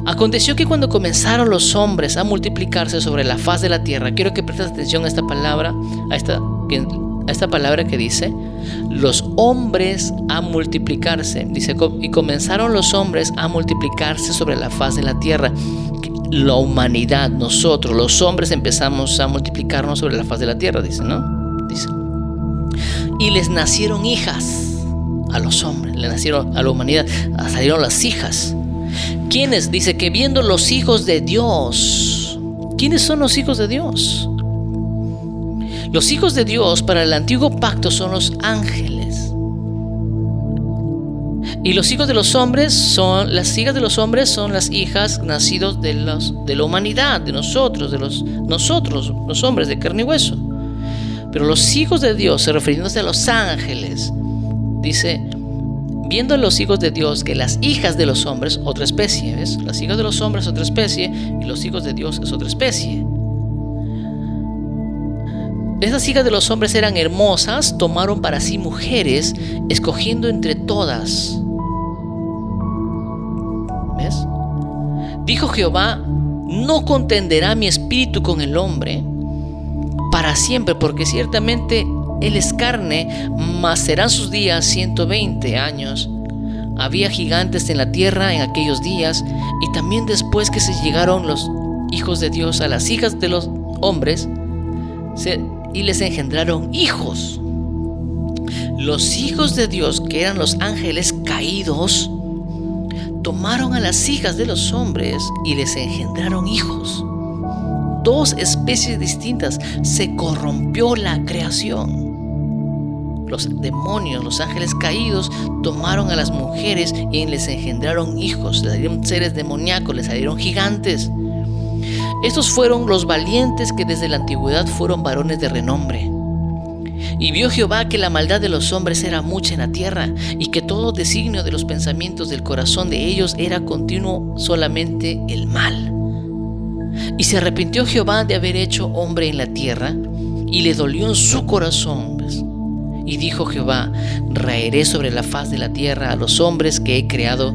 Aconteció que cuando comenzaron los hombres a multiplicarse sobre la faz de la tierra, quiero que prestes atención a esta palabra, a esta palabra que dice los hombres a multiplicarse. Dice, y comenzaron los hombres a multiplicarse sobre la faz de la tierra. La humanidad, nosotros, los hombres, empezamos a multiplicarnos sobre la faz de la tierra, dice, ¿no? Dice. Y les nacieron hijas a los hombres, le nacieron a la humanidad, salieron las hijas. ¿Quiénes? Dice que viendo los hijos de Dios. ¿Quiénes son los hijos de Dios? Los hijos de Dios para el antiguo pacto son los ángeles. Y los hijos de los hombres son, las hijas de los hombres son las hijas nacidos de la humanidad, de nosotros, los hombres de carne y hueso. Pero los hijos de Dios, refiriéndose a los ángeles, dice, viendo a los hijos de Dios que las hijas de los hombres, otra especie, ¿ves? Las hijas de los hombres, otra especie, y los hijos de Dios es otra especie. Estas hijas de los hombres eran hermosas, tomaron para sí mujeres, escogiendo entre todas. ¿Ves? Dijo Jehová: no contenderá mi espíritu con el hombre para siempre, porque ciertamente él es carne, mas serán sus días 120 años. Había gigantes en la tierra en aquellos días, y también después que se llegaron los hijos de Dios a las hijas de los hombres, y les engendraron hijos. Los hijos de Dios, que eran los ángeles caídos, tomaron a las hijas de los hombres y les engendraron hijos. Dos especies distintas. Se corrompió la creación. Los demonios, los ángeles caídos, tomaron a las mujeres y les engendraron hijos. Les salieron seres demoníacos, les salieron gigantes. Estos fueron los valientes que desde la antigüedad fueron varones de renombre. Y vio Jehová que la maldad de los hombres era mucha en la tierra, y que todo designio de los pensamientos del corazón de ellos era continuo solamente el mal. Y se arrepintió Jehová de haber hecho hombre en la tierra, y le dolió en su corazón, ¿ves? Y dijo Jehová: raeré sobre la faz de la tierra a los hombres que he creado,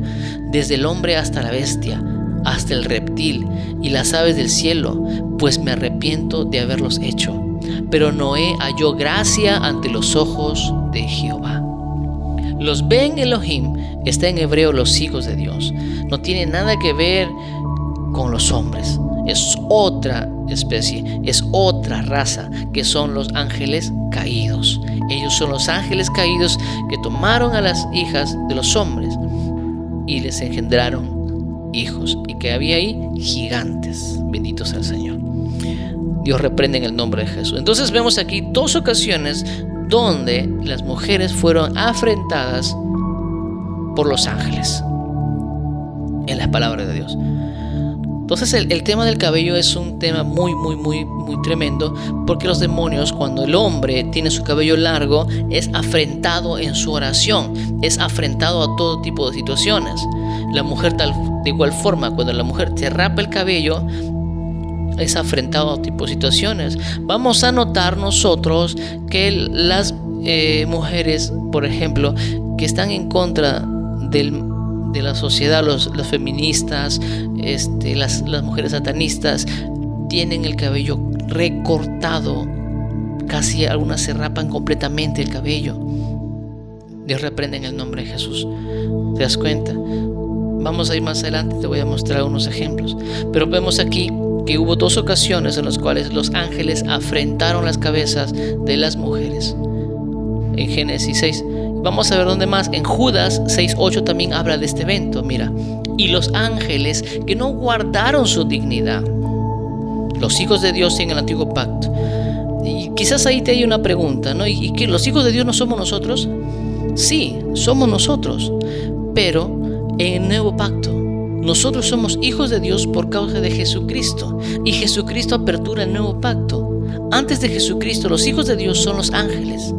desde el hombre hasta la bestia, hasta el reptil y las aves del cielo, pues me arrepiento de haberlos hecho. Pero Noé halló gracia ante los ojos de Jehová. Los Ben Elohim está en hebreo los hijos de Dios. No tiene nada que ver con los hombres. Es otra especie, es otra raza, que son los ángeles caídos. Ellos son los ángeles caídos que tomaron a las hijas de los hombres y les engendraron hijos y que había ahí gigantes. Bendito sea el Señor. Dios reprende en el nombre de Jesús. Entonces vemos aquí 2 ocasiones donde las mujeres fueron afrentadas por los ángeles en la palabra de Dios. Entonces el tema del cabello es un tema muy tremendo, porque los demonios, cuando el hombre tiene su cabello largo, es afrentado en su oración, es afrentado a todo tipo de situaciones. La mujer de igual forma, cuando la mujer se rapa el cabello, es afrentado a todo tipo de situaciones. Vamos a notar nosotros que las mujeres, por ejemplo, que están en contra de la sociedad, los feministas, las mujeres satanistas, tienen el cabello recortado, casi algunas se rapan completamente el cabello. Dios reprende en el nombre de Jesús. ¿Te das cuenta? Vamos a ir más adelante, te voy a mostrar unos ejemplos. Pero vemos aquí que hubo 2 ocasiones en las cuales los ángeles afrentaron las cabezas de las mujeres. En Génesis 6. Vamos a ver dónde más. En Judas 6:8 también habla de este evento. Mira, y los ángeles que no guardaron su dignidad, los hijos de Dios en el antiguo pacto. Y quizás ahí te hay una pregunta, ¿no? ¿Y que los hijos de Dios no somos nosotros? Sí, somos nosotros, pero en el nuevo pacto nosotros somos hijos de Dios por causa de Jesucristo, y Jesucristo apertura el nuevo pacto. Antes de Jesucristo, los hijos de Dios son los ángeles.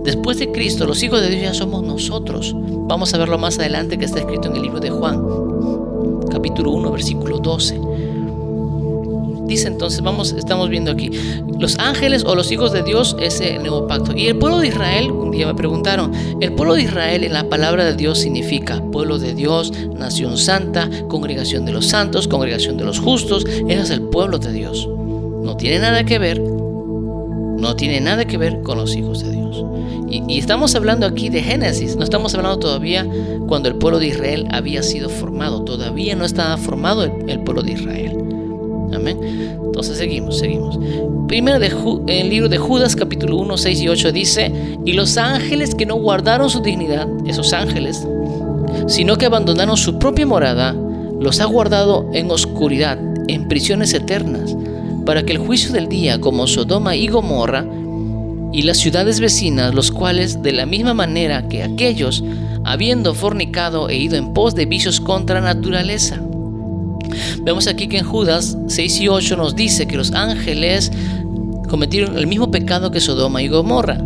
Después de Cristo, los hijos de Dios ya somos nosotros. Vamos a verlo más adelante, que está escrito en el libro de Juan, capítulo 1, versículo 12. Dice entonces, estamos viendo aquí, los ángeles o los hijos de Dios es el nuevo pacto. Y el pueblo de Israel, un día me preguntaron, el pueblo de Israel en la palabra de Dios significa pueblo de Dios, nación santa, congregación de los santos, congregación de los justos. Ese es el pueblo de Dios. No tiene nada que ver con los hijos de Dios. Y estamos hablando aquí de Génesis, no estamos hablando todavía cuando el pueblo de Israel había sido formado. Todavía no estaba formado el pueblo de Israel. Amén. Entonces seguimos. Primero el libro de Judas, capítulo 1, 6 y 8 dice: y los ángeles que no guardaron su dignidad, esos ángeles, sino que abandonaron su propia morada, los ha guardado en oscuridad, en prisiones eternas, para que el juicio del día, como Sodoma y Gomorra y las ciudades vecinas, los cuales de la misma manera que aquellos, habiendo fornicado e ido en pos de vicios contra naturaleza. Vemos aquí que en Judas 6 y 8 nos dice que los ángeles cometieron el mismo pecado que Sodoma y Gomorra.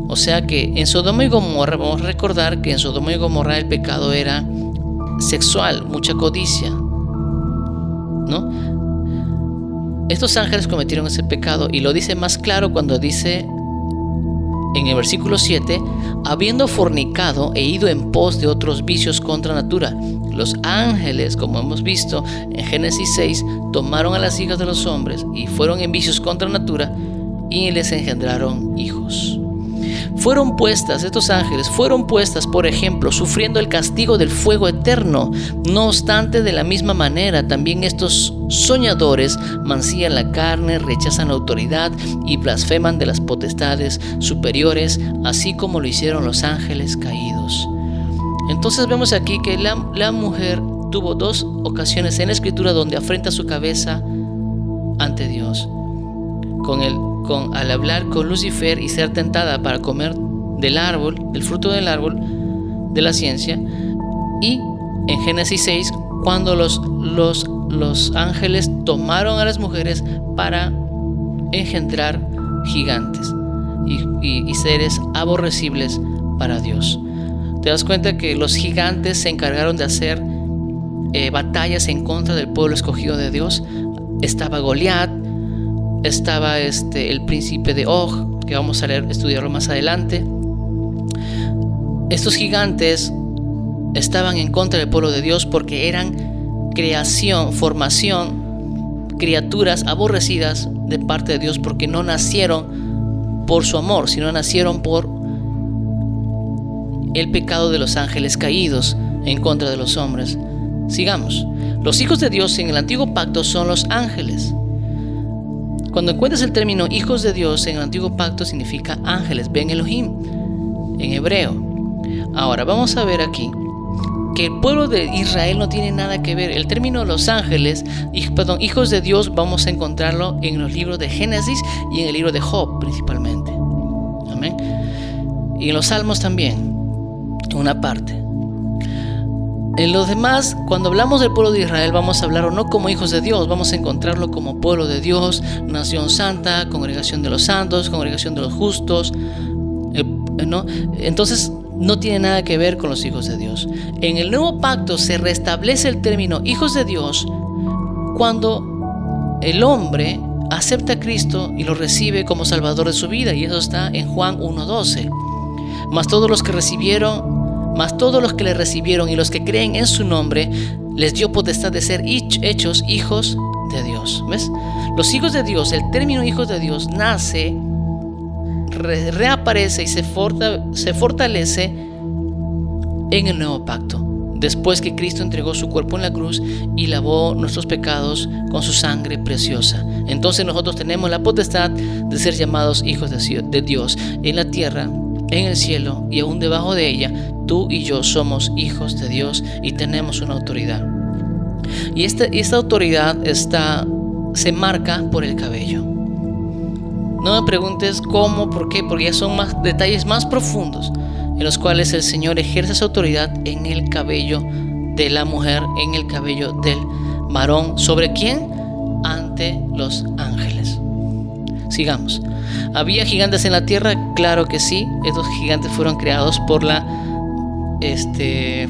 O sea que en Sodoma y Gomorra, vamos a recordar que en Sodoma y Gomorra el pecado era sexual, mucha codicia, ¿no? Estos ángeles cometieron ese pecado, y lo dice más claro cuando dice en el versículo 7: habiendo fornicado e ido en pos de otros vicios contra natura. Los ángeles, como hemos visto en Génesis 6, tomaron a las hijas de los hombres y fueron en vicios contra natura y les engendraron hijos. Estos ángeles fueron puestas, por ejemplo, sufriendo el castigo del fuego eterno. No obstante, de la misma manera, también estos soñadores mancillan la carne, rechazan la autoridad y blasfeman de las potestades superiores, así como lo hicieron los ángeles caídos. Entonces vemos aquí que la mujer tuvo 2 ocasiones en la Escritura donde afrenta su cabeza ante Dios, al hablar con Lucifer y ser tentada para comer del fruto del árbol de la ciencia, y en Génesis 6 cuando los ángeles tomaron a las mujeres para engendrar gigantes y seres aborrecibles para Dios. Te das cuenta que los gigantes se encargaron de hacer batallas en contra del pueblo escogido de Dios. Estaba Goliat, estaba el príncipe de Og, que vamos a estudiarlo más adelante. Estos gigantes estaban en contra del pueblo de Dios porque eran criaturas aborrecidas de parte de Dios, porque no nacieron por su amor, sino nacieron por el pecado de los ángeles caídos en contra de los hombres. Sigamos. Los hijos de Dios en el antiguo pacto son los ángeles. Cuando encuentras el término hijos de Dios en el antiguo pacto, significa ángeles, Ben Elohim en hebreo. Ahora vamos a ver aquí que el pueblo de Israel no tiene nada que ver. El término los ángeles, hijos de Dios, vamos a encontrarlo en los libros de Génesis y en el libro de Job principalmente. Amén. Y en los Salmos también, una parte. En los demás, cuando hablamos del pueblo de Israel, vamos a hablarlo no como hijos de Dios, vamos a encontrarlo como pueblo de Dios, nación santa, congregación de los santos, congregación de los justos, ¿no? Entonces no tiene nada que ver con los hijos de Dios. En el nuevo pacto se restablece el término hijos de Dios cuando el hombre acepta a Cristo y lo recibe como Salvador de su vida, y eso está en Juan 1:12. Mas todos los que le recibieron y los que creen en su nombre, les dio potestad de ser hechos hijos de Dios. ¿Ves? Los hijos de Dios, el término hijos de Dios nace, reaparece y se fortalece en el nuevo pacto, después que Cristo entregó su cuerpo en la cruz y lavó nuestros pecados con su sangre preciosa. Entonces nosotros tenemos la potestad de ser llamados hijos de Dios en la tierra, en el cielo y aún debajo de ella. Tú y yo somos hijos de Dios y tenemos una autoridad. Y esta autoridad se marca por el cabello. No me preguntes cómo, por qué, porque ya son detalles más profundos en los cuales el Señor ejerce su autoridad en el cabello de la mujer, en el cabello del varón. ¿Sobre quién? Ante los ángeles. Sigamos. ¿Había gigantes en la tierra? Claro que sí. Estos gigantes fueron creados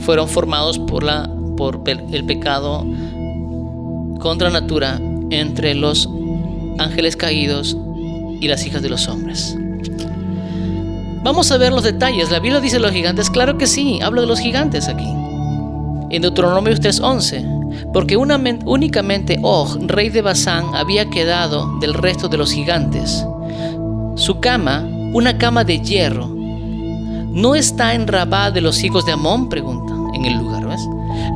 fueron formados por el pecado contra natura entre los ángeles caídos y las hijas de los hombres. Vamos a ver los detalles. ¿La Biblia dice los gigantes? Claro que sí, hablo de los gigantes aquí. En Deuteronomio 3:11, porque únicamente Og, rey de Basán, había quedado del resto de los gigantes. Su cama, una cama de hierro, ¿no está en Rabá de los hijos de Amón? Pregunta en el lugar, ¿ves?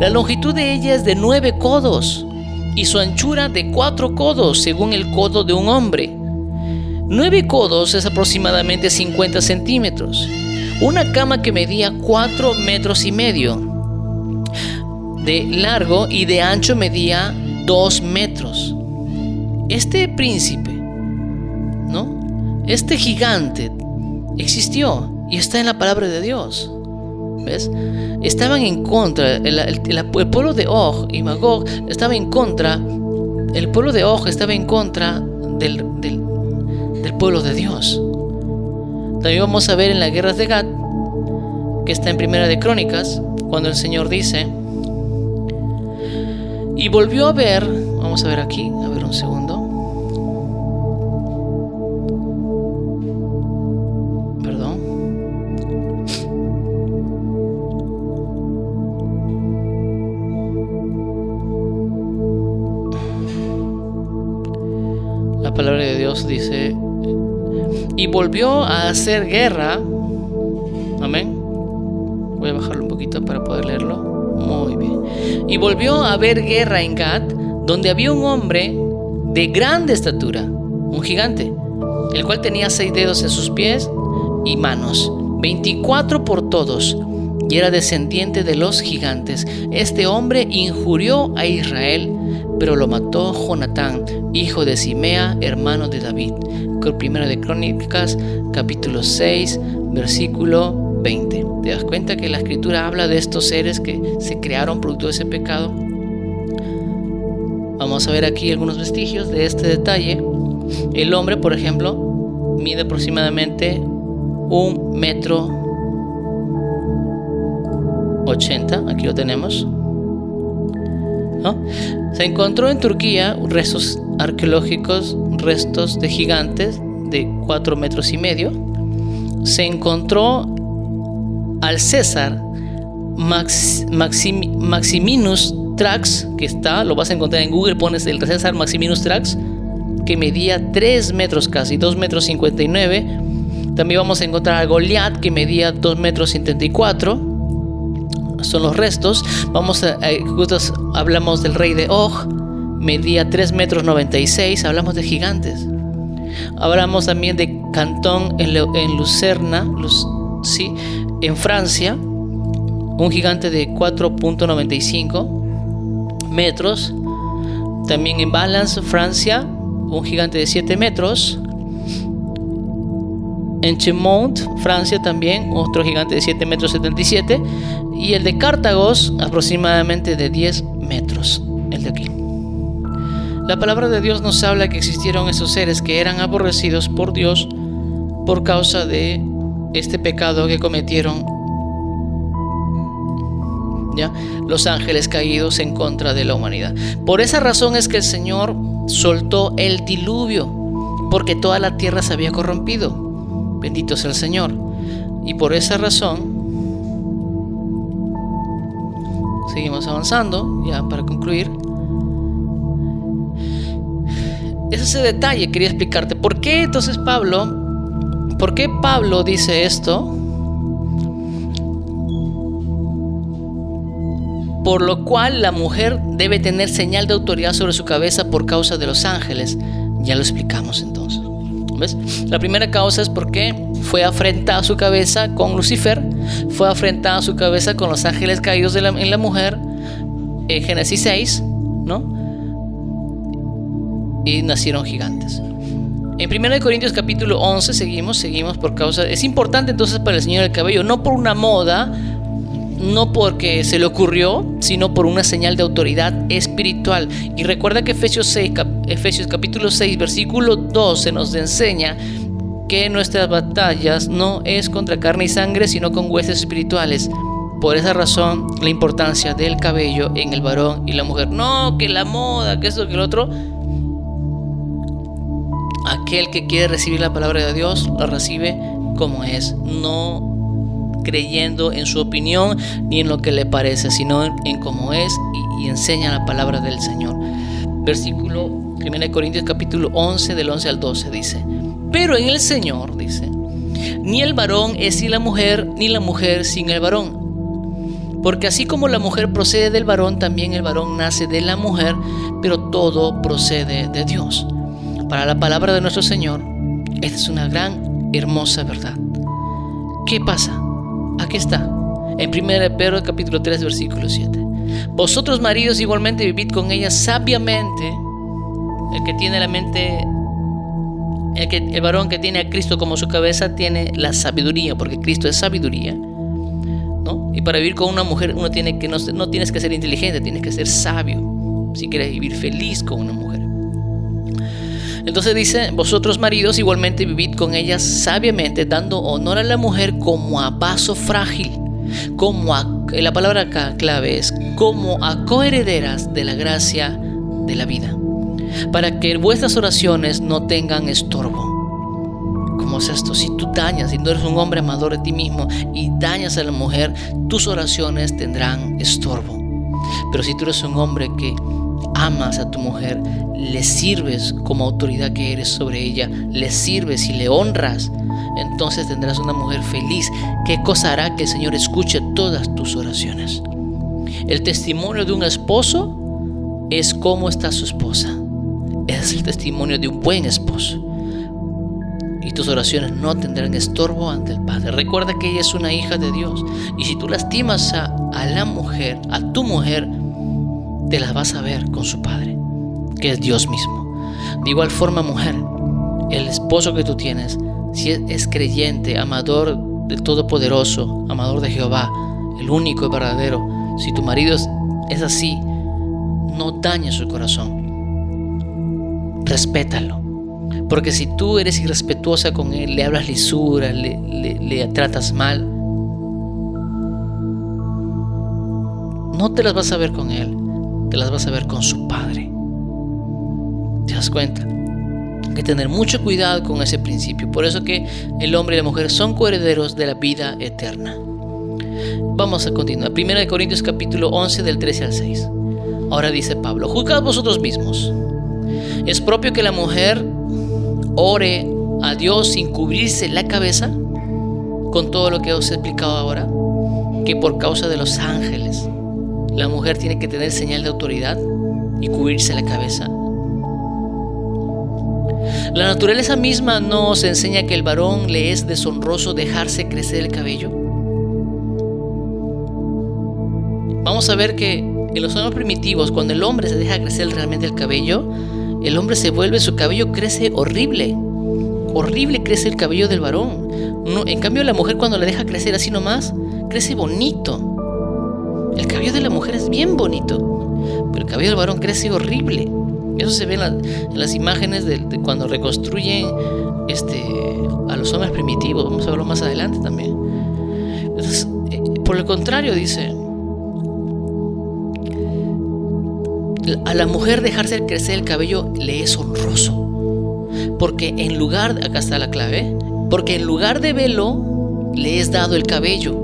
La longitud de ella es de 9 codos y su anchura de 4 codos, según el codo de un hombre. 9 codos es aproximadamente 50 centímetros. Una cama que medía 4 metros y medio de largo y de ancho medía 2 metros. Este príncipe, ¿no? Este gigante existió y está en la palabra de Dios. ¿Ves? Estaban en contra. El pueblo de Og y Magog estaba en contra. El pueblo de Og estaba en contra del pueblo de Dios. También vamos a ver en las guerras de Gad, que está en Primera de Crónicas, cuando el Señor dice: y volvió a ver, vamos a ver aquí, a ver un segundo. Perdón. La palabra de Dios dice: y volvió a hacer guerra. Amén. Voy a bajarlo un poquito para poder leerlo. Muy bien. Y volvió a haber guerra en Gad, donde había un hombre de grande estatura, un gigante, el cual tenía 6 dedos en sus pies y manos, 24 por todos, y era descendiente de los gigantes. Este hombre injurió a Israel, pero lo mató Jonatán, hijo de Simea, hermano de David. Primera de Crónicas, capítulo 6, versículo 20. ¿Te das cuenta que la escritura habla de estos seres que se crearon producto de ese pecado? Vamos a ver aquí algunos vestigios de este detalle. El hombre, por ejemplo, mide aproximadamente 1,80 m. Aquí lo tenemos, ¿no? Se encontró en Turquía restos arqueológicos, restos de gigantes de 4,5 metros. Se encontró al César Maximinus Thrax, que lo vas a encontrar en Google, pones el César Maximinus Thrax, que medía 3 metros casi, 2,59 metros. También vamos a encontrar a Goliat, que medía 2,74 metros. Son los restos. Hablamos del rey de Og, medía 3,96 metros. Hablamos de gigantes. Hablamos también de Cantón en Lucerna, en Francia, un gigante de 4.95 metros. También en Valence, Francia, un gigante de 7 metros. En Chaumont, Francia, también otro gigante de 7 metros 77. Y el de Cartago, aproximadamente de 10 metros. El de aquí. La palabra de Dios nos habla que existieron esos seres que eran aborrecidos por Dios por causa de este pecado que cometieron, ¿ya?, los ángeles caídos en contra de la humanidad. Por esa razón es que el Señor soltó el diluvio, porque toda la tierra se había corrompido. Bendito sea el Señor. Y por esa razón seguimos avanzando, ya para concluir. Es ese detalle quería explicarte. ¿Por qué entonces Pablo dice esto? Por lo cual la mujer debe tener señal de autoridad sobre su cabeza por causa de los ángeles. Ya lo explicamos entonces. ¿Ves? La primera causa es porque fue afrentada su cabeza con Lucifer, fue afrentada su cabeza con los ángeles caídos en la mujer, en Génesis 6, ¿no? Y nacieron gigantes. En 1 Corintios capítulo 11 seguimos por causa. Es importante entonces para el Señor el cabello, no por una moda, no porque se le ocurrió, sino por una señal de autoridad espiritual. Y recuerda que Efesios capítulo 6 versículo 12 nos enseña que nuestras batallas no es contra carne y sangre, sino con huestes espirituales. Por esa razón, la importancia del cabello en el varón y la mujer. No que la moda, que esto, que el otro. Aquel que quiere recibir la palabra de Dios la recibe como es, no creyendo en su opinión ni en lo que le parece, sino en cómo es y enseña la palabra del Señor. Versículo 1 Corintios capítulo 11 del 11 al 12 dice: pero en el Señor, dice, ni el varón es sin la mujer, ni la mujer sin el varón. Porque así como la mujer procede del varón, también el varón nace de la mujer, pero todo procede de Dios. Para la palabra de nuestro Señor, esta es una gran, hermosa verdad. ¿Qué pasa? Aquí está, en 1 Pedro capítulo 3 versículo 7. Vosotros maridos igualmente vivid con ella sabiamente. El que tiene la mente, el varón que tiene a Cristo como su cabeza tiene la sabiduría, porque Cristo es sabiduría, ¿no? Y para vivir con una mujer uno tiene que no tienes que ser inteligente, tienes que ser sabio si quieres vivir feliz con una mujer. Entonces dice: vosotros maridos igualmente vivid con ellas sabiamente, dando honor a la mujer como a vaso frágil, la palabra acá clave es como a coherederas de la gracia de la vida, para que vuestras oraciones no tengan estorbo. ¿Cómo es esto? Si tú dañas, si no eres un hombre amador de ti mismo y dañas a la mujer, tus oraciones tendrán estorbo. Pero si tú eres un hombre que amas a tu mujer, le sirves como autoridad que eres sobre ella, le sirves y le honras, entonces tendrás una mujer feliz. ¿Qué cosa hará que el Señor escuche todas tus oraciones? El testimonio de un esposo es cómo está su esposa. Es el testimonio de un buen esposo. Y tus oraciones no tendrán estorbo ante el Padre. Recuerda que ella es una hija de Dios. Y si tú lastimas a la mujer, a tu mujer, te las vas a ver con su Padre, que es Dios mismo. De igual forma, mujer, el esposo que tú tienes, si es creyente, amador del Todopoderoso, amador de Jehová, el único y verdadero, si tu marido es así, no dañes su corazón. Respétalo. Porque si tú eres irrespetuosa con él, le hablas lisura, le tratas mal, no te las vas a ver con él, te las vas a ver con su Padre. ¿Te das cuenta? Hay que tener mucho cuidado con ese principio. Por eso que el hombre y la mujer son coherederos de la vida eterna. Vamos a continuar. 1 Corintios capítulo 11 del 13 al 6. Ahora dice Pablo: juzgad vosotros mismos. ¿Es propio que la mujer ore a Dios sin cubrirse la cabeza? Con todo lo que os he explicado ahora, que por causa de los ángeles la mujer tiene que tener señal de autoridad y cubrirse la cabeza. La naturaleza misma nos enseña que el varón le es deshonroso dejarse crecer el cabello. vamos a ver que en los hombres primitivos, cuando el hombre se deja crecer realmente el cabello, el hombre su cabello crece horrible. Horrible crece el cabello del varón. No, en cambio, la mujer, cuando le deja crecer así nomás, crece bonito. El cabello de la mujer es bien bonito, pero el cabello del varón crece horrible. Eso se ve en las imágenes de cuando reconstruyen a los hombres primitivos. Vamos a verlo más adelante también. Entonces, por el contrario, dice, a la mujer dejarse crecer el cabello le es honroso. Porque acá está la clave, porque en lugar de velo le es dado el cabello.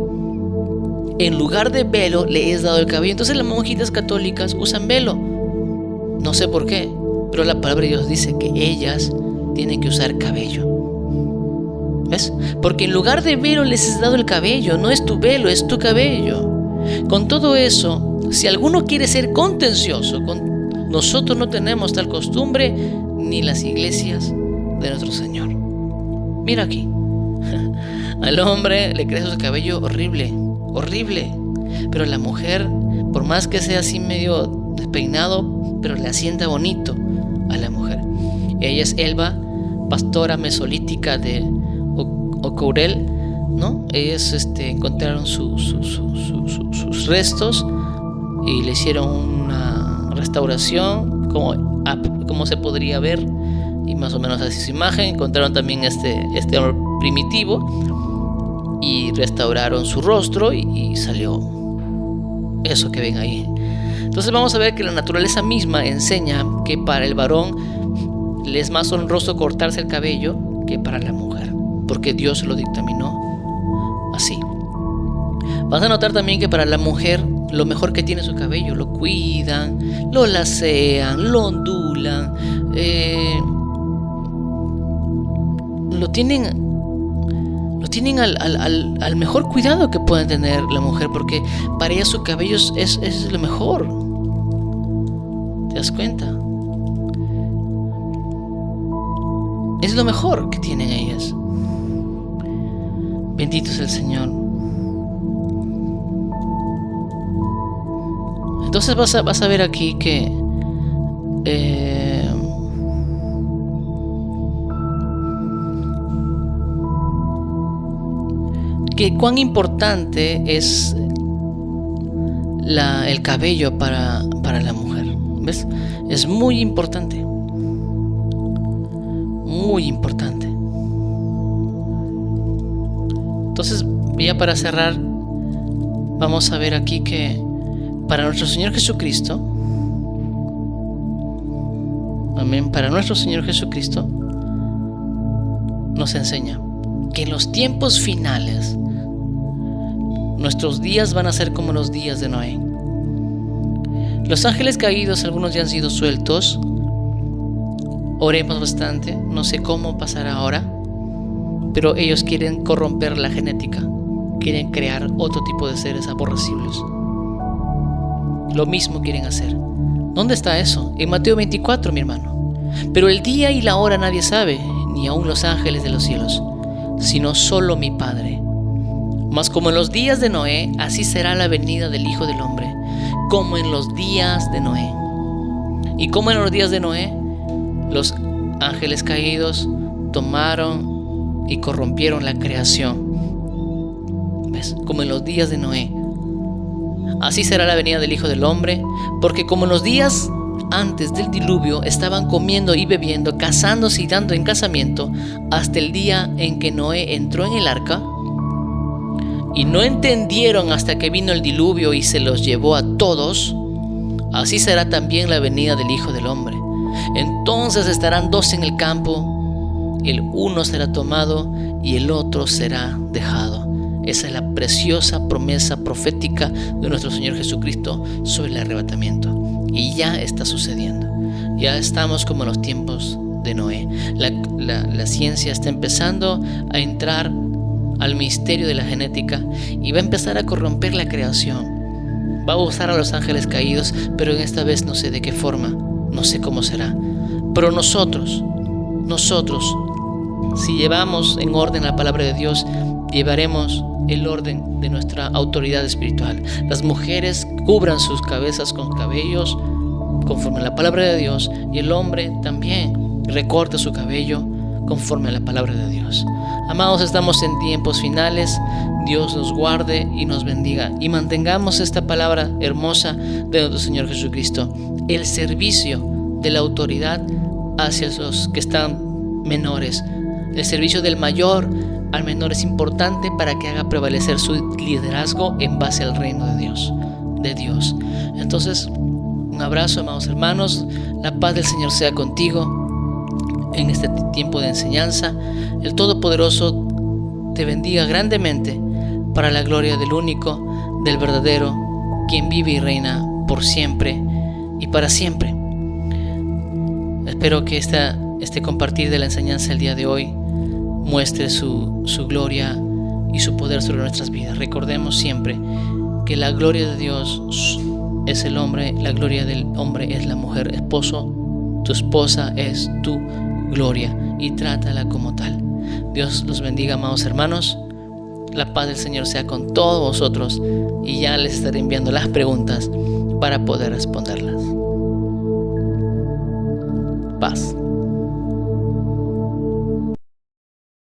En lugar de velo le es dado el cabello. Entonces las monjitas católicas usan velo. No sé por qué, pero la palabra de Dios dice que ellas tienen que usar cabello. ¿Ves? Porque en lugar de velo les es dado el cabello. No es tu velo, es tu cabello. Con todo eso, si alguno quiere ser contencioso, nosotros no tenemos tal costumbre, ni las iglesias de nuestro Señor. Mira aquí. Al hombre le crece su cabello horrible, horrible. Pero la mujer, por más que sea así medio despeinado, pero le asienta bonito a la mujer. Ella es Elba, pastora mesolítica de Ocourel, ¿no? Ellos encontraron sus restos y le hicieron una restauración, como se podría ver, y más o menos así su imagen. Encontraron también este hombre primitivo y restauraron su rostro y salió eso que ven ahí. Entonces vamos a ver que la naturaleza misma enseña que para el varón le es más honroso cortarse el cabello que para la mujer, porque Dios lo dictaminó así. Vas a notar también que para la mujer lo mejor que tiene su cabello, lo cuidan, lo lacean, lo ondulan, lo tienen al mejor cuidado que pueden tener la mujer, porque para ella su cabello es lo mejor. ¿Te das cuenta? Es lo mejor que tienen ellas. Bendito es el Señor. Entonces vas a ver aquí que cuán importante es el cabello para la mujer. ¿Ves? Es muy importante. Muy importante. Entonces, ya para cerrar, vamos a ver aquí que para nuestro Señor Jesucristo, amén, para nuestro Señor Jesucristo nos enseña que en los tiempos finales nuestros días van a ser como los días de Noé. Los ángeles caídos, algunos ya han sido sueltos. Oremos bastante, no sé cómo pasará ahora, pero ellos quieren corromper la genética, quieren crear otro tipo de seres aborrecibles. Lo mismo quieren hacer. ¿Dónde está eso? En Mateo 24, mi hermano. Pero el día y la hora nadie sabe, ni aun los ángeles de los cielos, sino solo mi Padre. Mas como en los días de Noé, así será la venida del Hijo del Hombre, como en los días de Noé. Y como en los días de Noé, los ángeles caídos tomaron y corrompieron la creación. ¿Ves? Como en los días de Noé. Así será la venida del Hijo del Hombre, porque como en los días antes del diluvio estaban comiendo y bebiendo, casándose y dando en casamiento, hasta el día en que Noé entró en el arca, y no entendieron hasta que vino el diluvio y se los llevó a todos, así será también la venida del Hijo del Hombre. Entonces estarán dos en el campo, el uno será tomado y el otro será dejado. Esa es la preciosa promesa profética de nuestro Señor Jesucristo sobre el arrebatamiento. Y ya está sucediendo. Ya estamos como en los tiempos de Noé. La ciencia está empezando a entrar al misterio de la genética y va a empezar a corromper la creación. Va a usar a los ángeles caídos, pero en esta vez no sé de qué forma, no sé cómo será. Pero nosotros, si llevamos en orden la palabra de Dios, llevaremos el orden de nuestra autoridad espiritual. Las mujeres cubran sus cabezas con cabellos conforme a la palabra de Dios, y el hombre también recorte su cabello conforme a la palabra de Dios. Amados, estamos en tiempos finales. Dios nos guarde y nos bendiga, y mantengamos esta palabra hermosa de nuestro Señor Jesucristo: el servicio de la autoridad hacia los que están menores. El servicio del mayor al menor es importante para que haga prevalecer su liderazgo en base al reino de Dios. Entonces, un abrazo, amados hermanos. La paz del Señor sea contigo en este tiempo de enseñanza. El Todopoderoso te bendiga grandemente para la gloria del único, del verdadero, quien vive y reina por siempre y para siempre. Espero que este compartir de la enseñanza el día de hoy muestre su gloria y su poder sobre nuestras vidas. Recordemos siempre que la gloria de Dios es el hombre, la gloria del hombre es la mujer. Esposo, tu esposa es tu gloria, y trátala como tal. Dios los bendiga, amados hermanos. La paz del Señor sea con todos vosotros, y ya les estaré enviando las preguntas para poder responderlas. Paz.